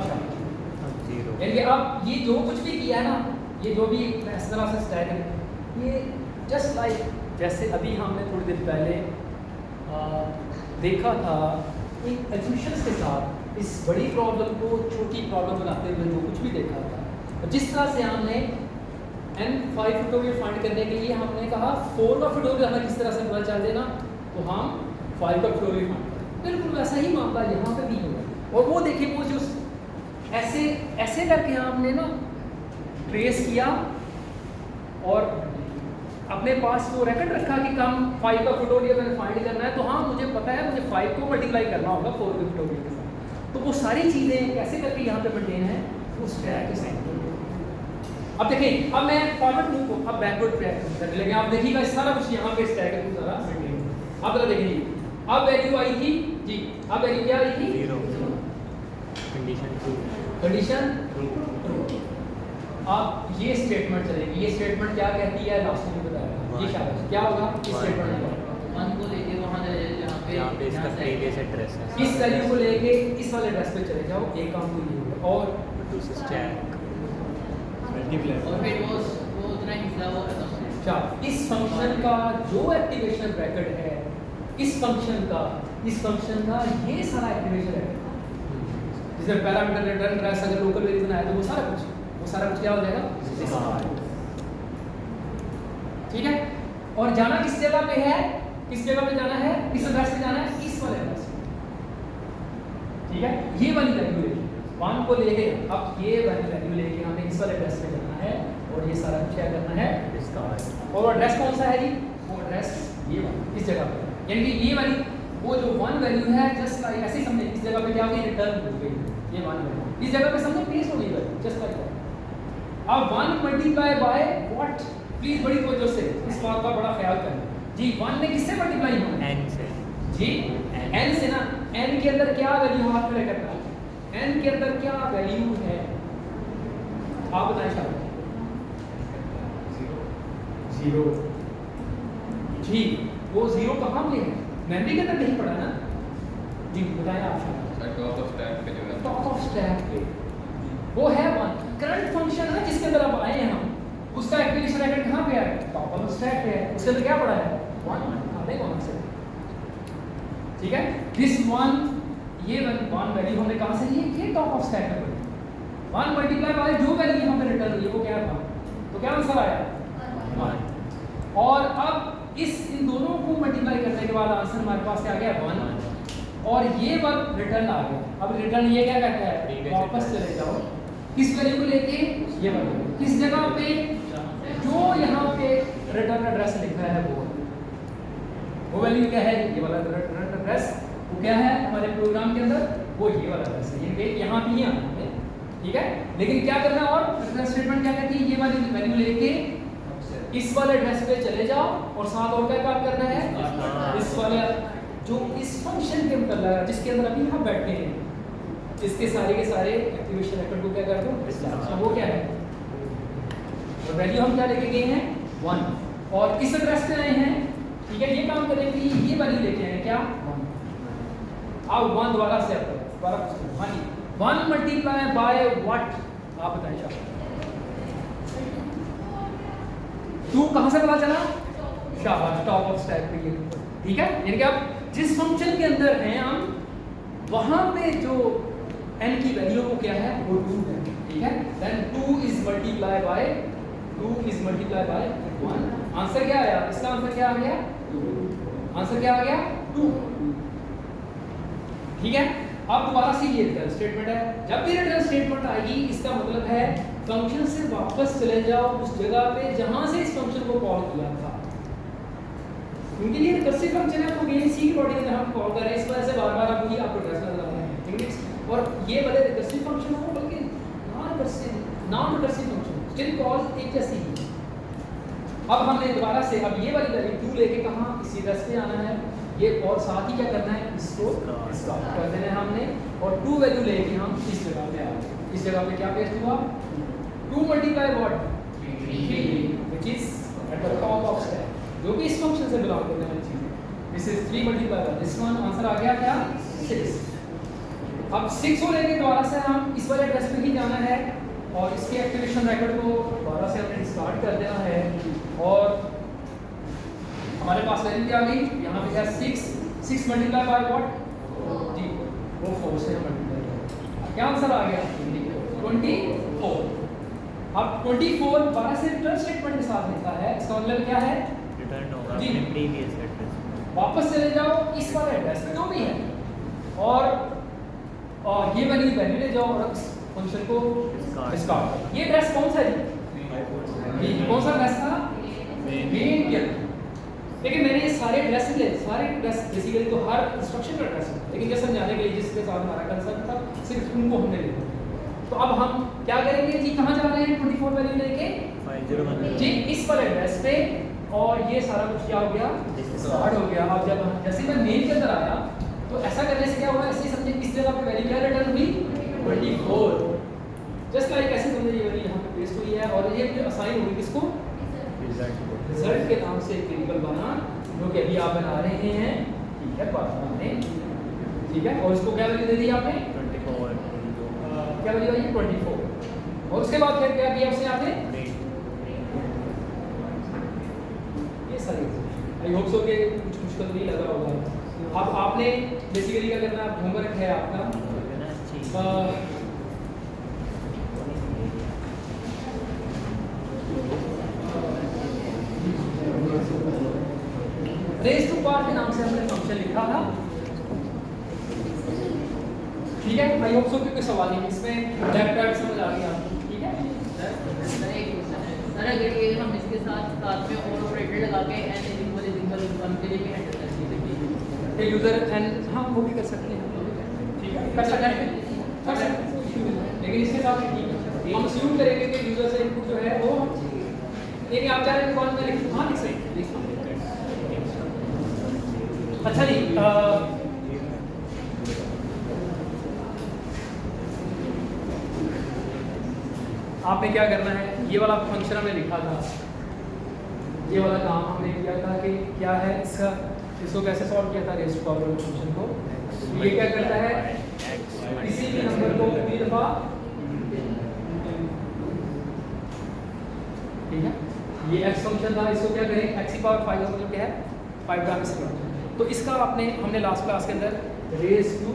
S1: यानी अब ये जो कुछ भी किया है ना, ये जो भी इस तरह से स्टैक है, ये जस्ट लाइक जैसे अभी हमने थोड़ी देर पहले देखा था एक एग्जीक्यूशंस के साथ इस बड़ी प्रॉब्लम को छोटी प्रॉब्लम बनाते हुए जो कुछ भी देखा था। जिस तरह से हमने n5 फैक्टोरियल फाइंड करने के लिए हमने कहा 4 का फैक्टोरियल हमें किस तरह से पता चल देना, तो हम 5 का फैक्टोरियल फाइंड करें। बिल्कुल वैसा ही मामला यहाँ पे भी होगा। और वो देखिए वो जो ऐसे ऐसे करके हमने ना ट्रेस किया और अपने पास वो रिकॉर्ड रखा कि कम 5 का फैक्टोरियल मैंने फाइंड करना है, तो हाँ मुझे पता है मुझे 5 को मल्टीप्लाई करना होगा 4 के फैक्टोरियल के साथ। तो वो सारी चीज़ें कैसे करके यहाँ पे मेंटेन है वो स्टैक के साथ। अब देखिए, अब मैं फॉरवर्ड मूव को अब बैकवर्ड ट्रैक करने लगे। आप देखिएगा सारा कुछ यहाँ पे स्टैक है सारा मेंटेन। अब जरा देखिए, अब वैल्यू आई थी जी, अब वैल्यू क्या आई थी
S2: 0 कंडीशन 2
S1: ट्रू। अब ये स्टेटमेंट चलेगी, ये स्टेटमेंट क्या कहती है लास्ट में बताया, ये शाबाश क्या होगा इस स्टेटमेंट में
S3: 1 को लेके वहाँ
S2: यहाँ पे इसका प्रीवियस एड्रेस है,
S1: इस वैल्यू को लेके इस वाले एड्रेस पे चले जाओ, एक काम तो ये होगा। और
S2: दूसरा स्टैक
S3: और फिर वो उतना हिस्सा वो खत्म हो
S1: अच्छा, इस फंक्शन का जो एक्टिवेशन ब्रैकेट है इस फंक्शन का ये सारा एक्टिवेशन है, जैसे पैरामीटर रिटर्न एड्रेस अगर लोकल वेरिएबल बनाया तो वो सारा कुछ क्या हो जाएगा। ठीक है, और जाना किस जगह पे है, किस जगह पे जाना है, किस एड्रेस पे जाना है, इस वाले एड्रेस पे। ठीक है, ये वाली वैल्यू लेके 1 को लेके अब ये वाली वैल्यू लेके हमें इस वाले एड्रेस पे जाना है और ये सारा कुछ क्या करना है इसका। और एड्रेस कौन सा है जी, वो एड्रेस ये वाला इस जगह पे, यानी कि ये वाली वो जो 1 वैल्यू है जस्ट लाइक ऐसे ही समझे इस जगह पे क्या होगी रिटर्न हो गई, ये 1 वैल्यू इस जगह पे समझे पेस्ट हो गई जस्ट लाइक दैट। अब 1 मल्टीप्लाई बाय व्हाट, प्लीज बड़ी तवज्जो से इस बात का बड़ा ख्याल करना जी। 1 ने किससे मल्टीप्लाई होना
S2: n से
S1: जी, n से ना। n के अंदर क्या वैल्यू हाथ में लेकर करना, n के अंदर क्या वैल्यू है आप बताएं शायद 0 जी। वो 0 कहाँ पे है? मेमोरी के अंदर नहीं पड़ा ना जी, बताएं आप।
S5: टॉप ऑफ स्टैक पे जो है
S1: टॉप ऑफ स्टैक पे वो है 1। करंट फंक्शन है जिसके अंदर अब आए हैं हम, उसका एक्टिवेशन रेकॉर्ड कहाँ पे है? टॉप ऑफ स्टैक पे है। उसके अंदर क्या पड़ा है? 1 आने कौन से, ठीक है। दिस 1 ये 1 वैल्यू हमने कहाँ से ली है? ये टॉप ऑफ स्टैक में पड़ी। 1 मल्टीप्लाई बाय जो वैल्यू यहाँ पे रिटर्न हुई है वो क्या था? तो क्या आंसर आया? 1। और अब इन दोनों को मल्टीप्लाई करने के बाद आंसर हमारे पास क्या आ गया? 1। और ये वर्क रिटर्न आ गया। अब रिटर्न ये क्या कहता है? वापस चले जाओ किस वैल्यू को लेके? ये वैल्यू किस जगह पे? जो यहाँ पे रिटर्न एड्रेस लिखा है वो वैल्यू क्या है? ये वाला रिटर्न एड्रेस। वो क्या है हमारे प्रोग्राम के अंदर? वो ये वाला एड्रेस है। ये यहाँ पे ही आना है, ठीक है। लेकिन क्या करना है? और रिटर्न स्टेटमेंट क्या कहती है? ये वाली वैल्यू लेके इस वाले एड्रेस पे चले जाओ और साथ और क्या काम करना है? इस वाले जो इस फंक्शन के मतलब जिसके अंदर अभी हम बैठे हैं, इसके सारे के सारे एक्टिवेशन रेकॉर्ड को क्या कर दो? वो क्या है? और वैल्यू हम क्या लेके गए हैं? 1। और किस एड्रेस पे आए हैं? ठीक है, ये काम करने के लिए ये वैल्यू लेके आए हैं क्या? 1। अब 1 दोबारा से दोबारा 1 मल्टीप्लाई बाय व्हाट? आप बताएं शाबाश। 2 कहाँ से पता चला? शाबाश, टॉप ऑफ स्टैक पे ये, ठीक है। यानी कि अब जिस फंक्शन के अंदर हैं हम, वहां पे जो n की वैल्यू को क्या है? वो 2 है, ठीक है। Then 2 is multiply by 1। Answer क्या आया? इसका आंसर क्या आ गया? 2। आंसर क्या आ गया? 2, ठीक है। अब दोबारा से ये रिटर्न स्टेटमेंट है। जब भी रिटर्न स्टेटमेंट आएगी इसका मतलब है फंक्शन से वापस चले जाओ उस जगह पे जहां से इस फंक्शन को कॉल किया था, क्योंकि ये रिकर्सिव फंक्शन है। तो ये सी की बॉडी में हम कॉल कर रहे हैं, इस वजह से बार-बार आप वही आपको एड्रेस नजर आ रहा है। और ये भले रिकर्सिव फंक्शन हो बल्कि non recursive function still call एक जैसी ही। अब हमने दोबारा से अब ये वाली वैल्यू 2 लेके कहां? इसी एड्रेस पे आना है ये, और साथ ही क्या करना है? इसको स्टॉप कर देना है हमने, और 2 वैल्यू लेके हम इस जगह पे आ गए। इस जगह पे क्या पेस्ट हुआ? 2 multiply what? 3 which is at the top of stack, जो कि इस फंक्शन से बिलोंग करने वाली चीज है। This is 3 multiply by this one. Answer आ गया क्या? 6। अब 6 को लेके दोबारा से हम इस वाले एड्रेस पे ही जाना है और इसके एक्टिवेशन रेकॉर्ड को दोबारा से हमने स्टार्ट कर देना है। और हमारे पास वैल्यू क्या आ गई? यहाँ पे क्या? 6 मल्टीप्लाई बाय व्हाट? जी, वो 4 से मल्टीप्लाई करें। क्या आंसर आ गया? 24। अब 24 12 से रिटर्न स्टेटमेंट के साथ लिखा है। इसका मतलब क्या है?
S2: रिटर्न होगा
S1: जी।
S2: अपने प्रीवियस एड्रेस।
S1: वापस चले जाओ इस वाले एड्रेस पे जो भी है, और ये वाली वैल्यू ले जाओ और इस फंक्शन को डिस्कार्ड। ये एड्रेस कौन सा है? ये कौन सा एड्रेस था? मेन के। लेकिन मैंने ये सारे एड्रेस बेसिकली तो हर इंस्ट्रक्शन का एड्रेस है, लेकिन ये समझाने के लिए जिसके साथ हमारा कंसर्न था सिर्फ उनको हमने लिखा। तो अब हम क्या करेंगे जी? कहाँ जा रहे हैं 24 वैल्यू लेके?
S2: 501
S1: जी, इस वाले एड्रेस पे। और ये सारा कुछ क्या हो गया? स्टार्ट हो गया। अब जब जैसे मैं मेन के अंदर आया तो ऐसा करने से क्या हुआ? ऐसे ही समझे इस जगह पे वैल्यू क्या रिटर्न हुई? 24। जस्ट लाइक ऐसे समझे ये वैल्यू यहाँ पे पेस्ट हुई है और ये असाइन हुई किसको? रिजल्ट के नाम से एक वेरिएबल बना जो कि अभी आप बना रहे हैं, ठीक है। आपने ठीक है, और इसको क्या वैल्यू दे दी आपने?
S2: 24।
S1: क्या वैल्यू आई? 24। और उसके बाद फिर क्या किया उसने आपने? ये सारी आई होप सो कि कुछ मुश्किल नहीं लगा होगा। अब आपने बेसिकली क्या करना है? होमवर्क है आपका रेज टू पावर के नाम से हमने फंक्शन लिखा था, ठीक है। आई होप सो कि कोई सवाल नहीं इसमें, लेफ्ट राइट समझ आ गया आपको, ठीक है।
S3: सर एक क्वेश्चन है सर, अगर ये हम इसके साथ में और ऑपरेटर लगा के n इक्वल 1 के लिए भी हैंडल कर सकते हैं
S1: यूजर एंड हाँ वो भी कर सकते हैं, ठीक है, कर सकते हैं। लेकिन इसके साथ हम अज्यूम करेंगे कि यूजर से इनपुट जो है वो, लेकिन आप चाह रहे हैं कौन में लिख, हाँ लिख सकते हैं। अच्छा जी, आपने क्या करना है? ये वाला फंक्शन हमने लिखा था, ये वाला काम हमने किया था कि क्या है इसका, इसको कैसे सॉल्व किया था रेज़ पावर फंक्शन को। ये क्या करता है, किसी भी नंबर को पूरी दफ़ा, ठीक है, ये x फंक्शन था, इसको क्या करें, x की पावर 5 का मतलब क्या है 5 टाइम्स। तो इसका हमने लास्ट क्लास के अंदर रेज़ टू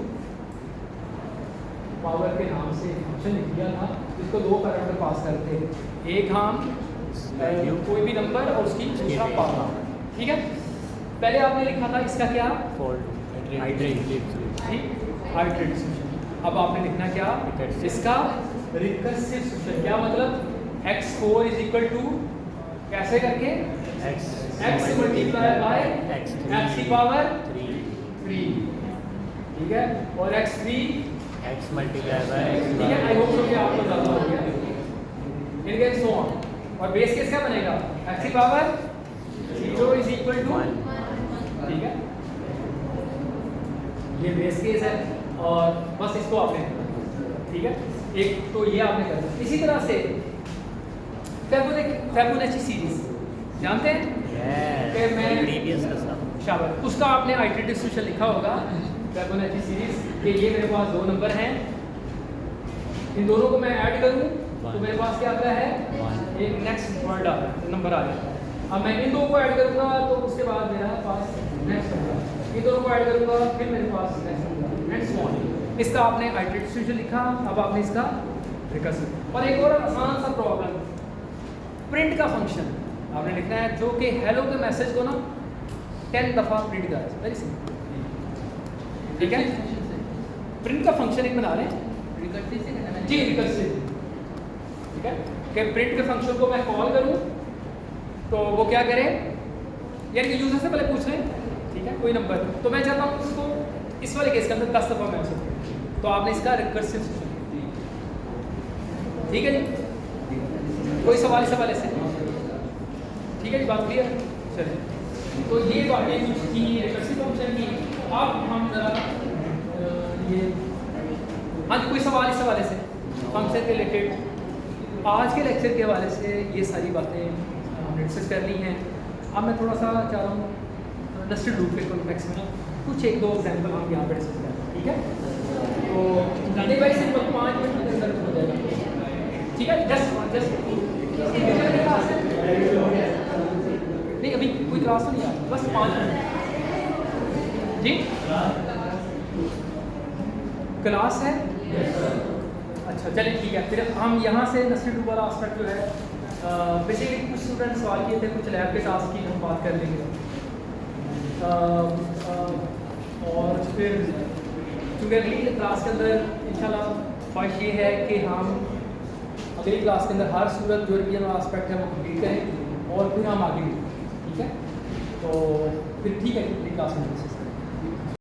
S1: पावर के नाम से फंक्शन लिख दिया था, जिसको दो पैरामीटर पास करते हैं, एक हम कोई भी नंबर और उसकी दूसरा पावर, ठीक है। पहले आपने लिखा था इसका क्या, आइटरेटिव सॉल्यूशन। अब आपने लिखना क्या, इसका रिकर्सिव सॉल्यूशन। क्या मतलब, x4 इज इक्वल टू कैसे करके x मल्टीप्लाई बाय x की पावर 3, ठीक है, और x3
S2: x मल्टीप्लाई बाय
S1: ठीक है। आई होप सो कि आपको ज़्यादा हो गया, इनके सो ऑन। और बेस केस क्या बनेगा, x की पावर 0 इज इक्वल टू 1, ठीक है, ये बेस केस है। और बस इसको आपने, ठीक है, एक तो ये आपने करना। इसी तरह से फिबोनाची सीरीज जानते हैं कि मैं
S2: प्रीवियस का सब
S1: शाबाश, उसका आपने आइटरेटिव सॉल्यूशन लिखा होगा फिबोनाची सीरीज कि ये मेरे पास दो नंबर हैं, इन दोनों को मैं ऐड करूं तो मेरे पास क्या आता है, एक नेक्स्ट वर्ड नंबर आ जाता है। अब मैं इन दो को ऐड करूंगा तो उसके बाद मेरा पास नेक्स्ट नंबर, इन दोनों को ऐड करूंगा फिर मेरे पास नेक्स्ट नंबर, नेक्स्ट वन। इसका आपने आइटरेटिव सॉल्यूशन लिखा। अब आपने इसका रिकर्सिव। और एक और आसान सा प्रॉब्लम, प्रिंट का फंक्शन आपने लिखना है जो कि हेलो के मैसेज को ना 10 दफ़ा प्रिंट करा है, वेरी सिंपल, ठीक है। प्रिंट का फंक्शन एक बना रहे हैं जी, रिकर्सिव, ठीक है, कि प्रिंट के फंक्शन को मैं कॉल करूं तो वो क्या करे, यानी कि यूजर से पहले पूछ लें, ठीक है, कोई नंबर, तो मैं चाहता हूँ उसको इस वाले केस के अंदर 10 दफ़ा मैसेज करूं, तो आपने इसका रिकर्सिव सॉल्यूशन, ठीक है जी। कोई सवाल इस हवाले से, ठीक है जी, बात क्लियर, चलिए। तो ये बातें कुछ की रिकर्सिव फंक्शन की। अब हम जरा ये, हाँ जी, कोई सवाल इस हवाले से फंक्शन के रिलेटेड, आज के लेक्चर के हवाले से ये सारी बातें हमने डिस्कस कर ली हैं। अब मैं थोड़ा सा चाह रहा हूँ नेस्टेड लूप के कॉन्टेक्स्ट में ना कुछ एक दो एग्जाम्पल हम यहाँ पर डिस्कस करें, ठीक है। तो गाने भाई सिंपल 5 मिनट के अंदर हो जाएगा, ठीक है। जस्ट नहीं, अभी कोई क्लास तो नहीं है, बस 5 मिनट जी क्लास है। अच्छा चलिए ठीक है, फिर हम यहाँ से नेस्टेड लूप वाला एस्पेक्ट जो है, बेसिकली कुछ स्टूडेंट सवाल किए थे, कुछ लैब के टास्क की हम बात कर लेंगे। और फिर चूँकि अगली क्लास के अंदर इंशाल्लाह ख्वाहिश ये है कि हम अगली क्लास के अंदर हर सूरत जो रिवीजन वाला एस्पेक्ट है वो कंप्लीट करें और फिर हम आगे, ठीक है। तो फिर ठीक है, अगली क्लास में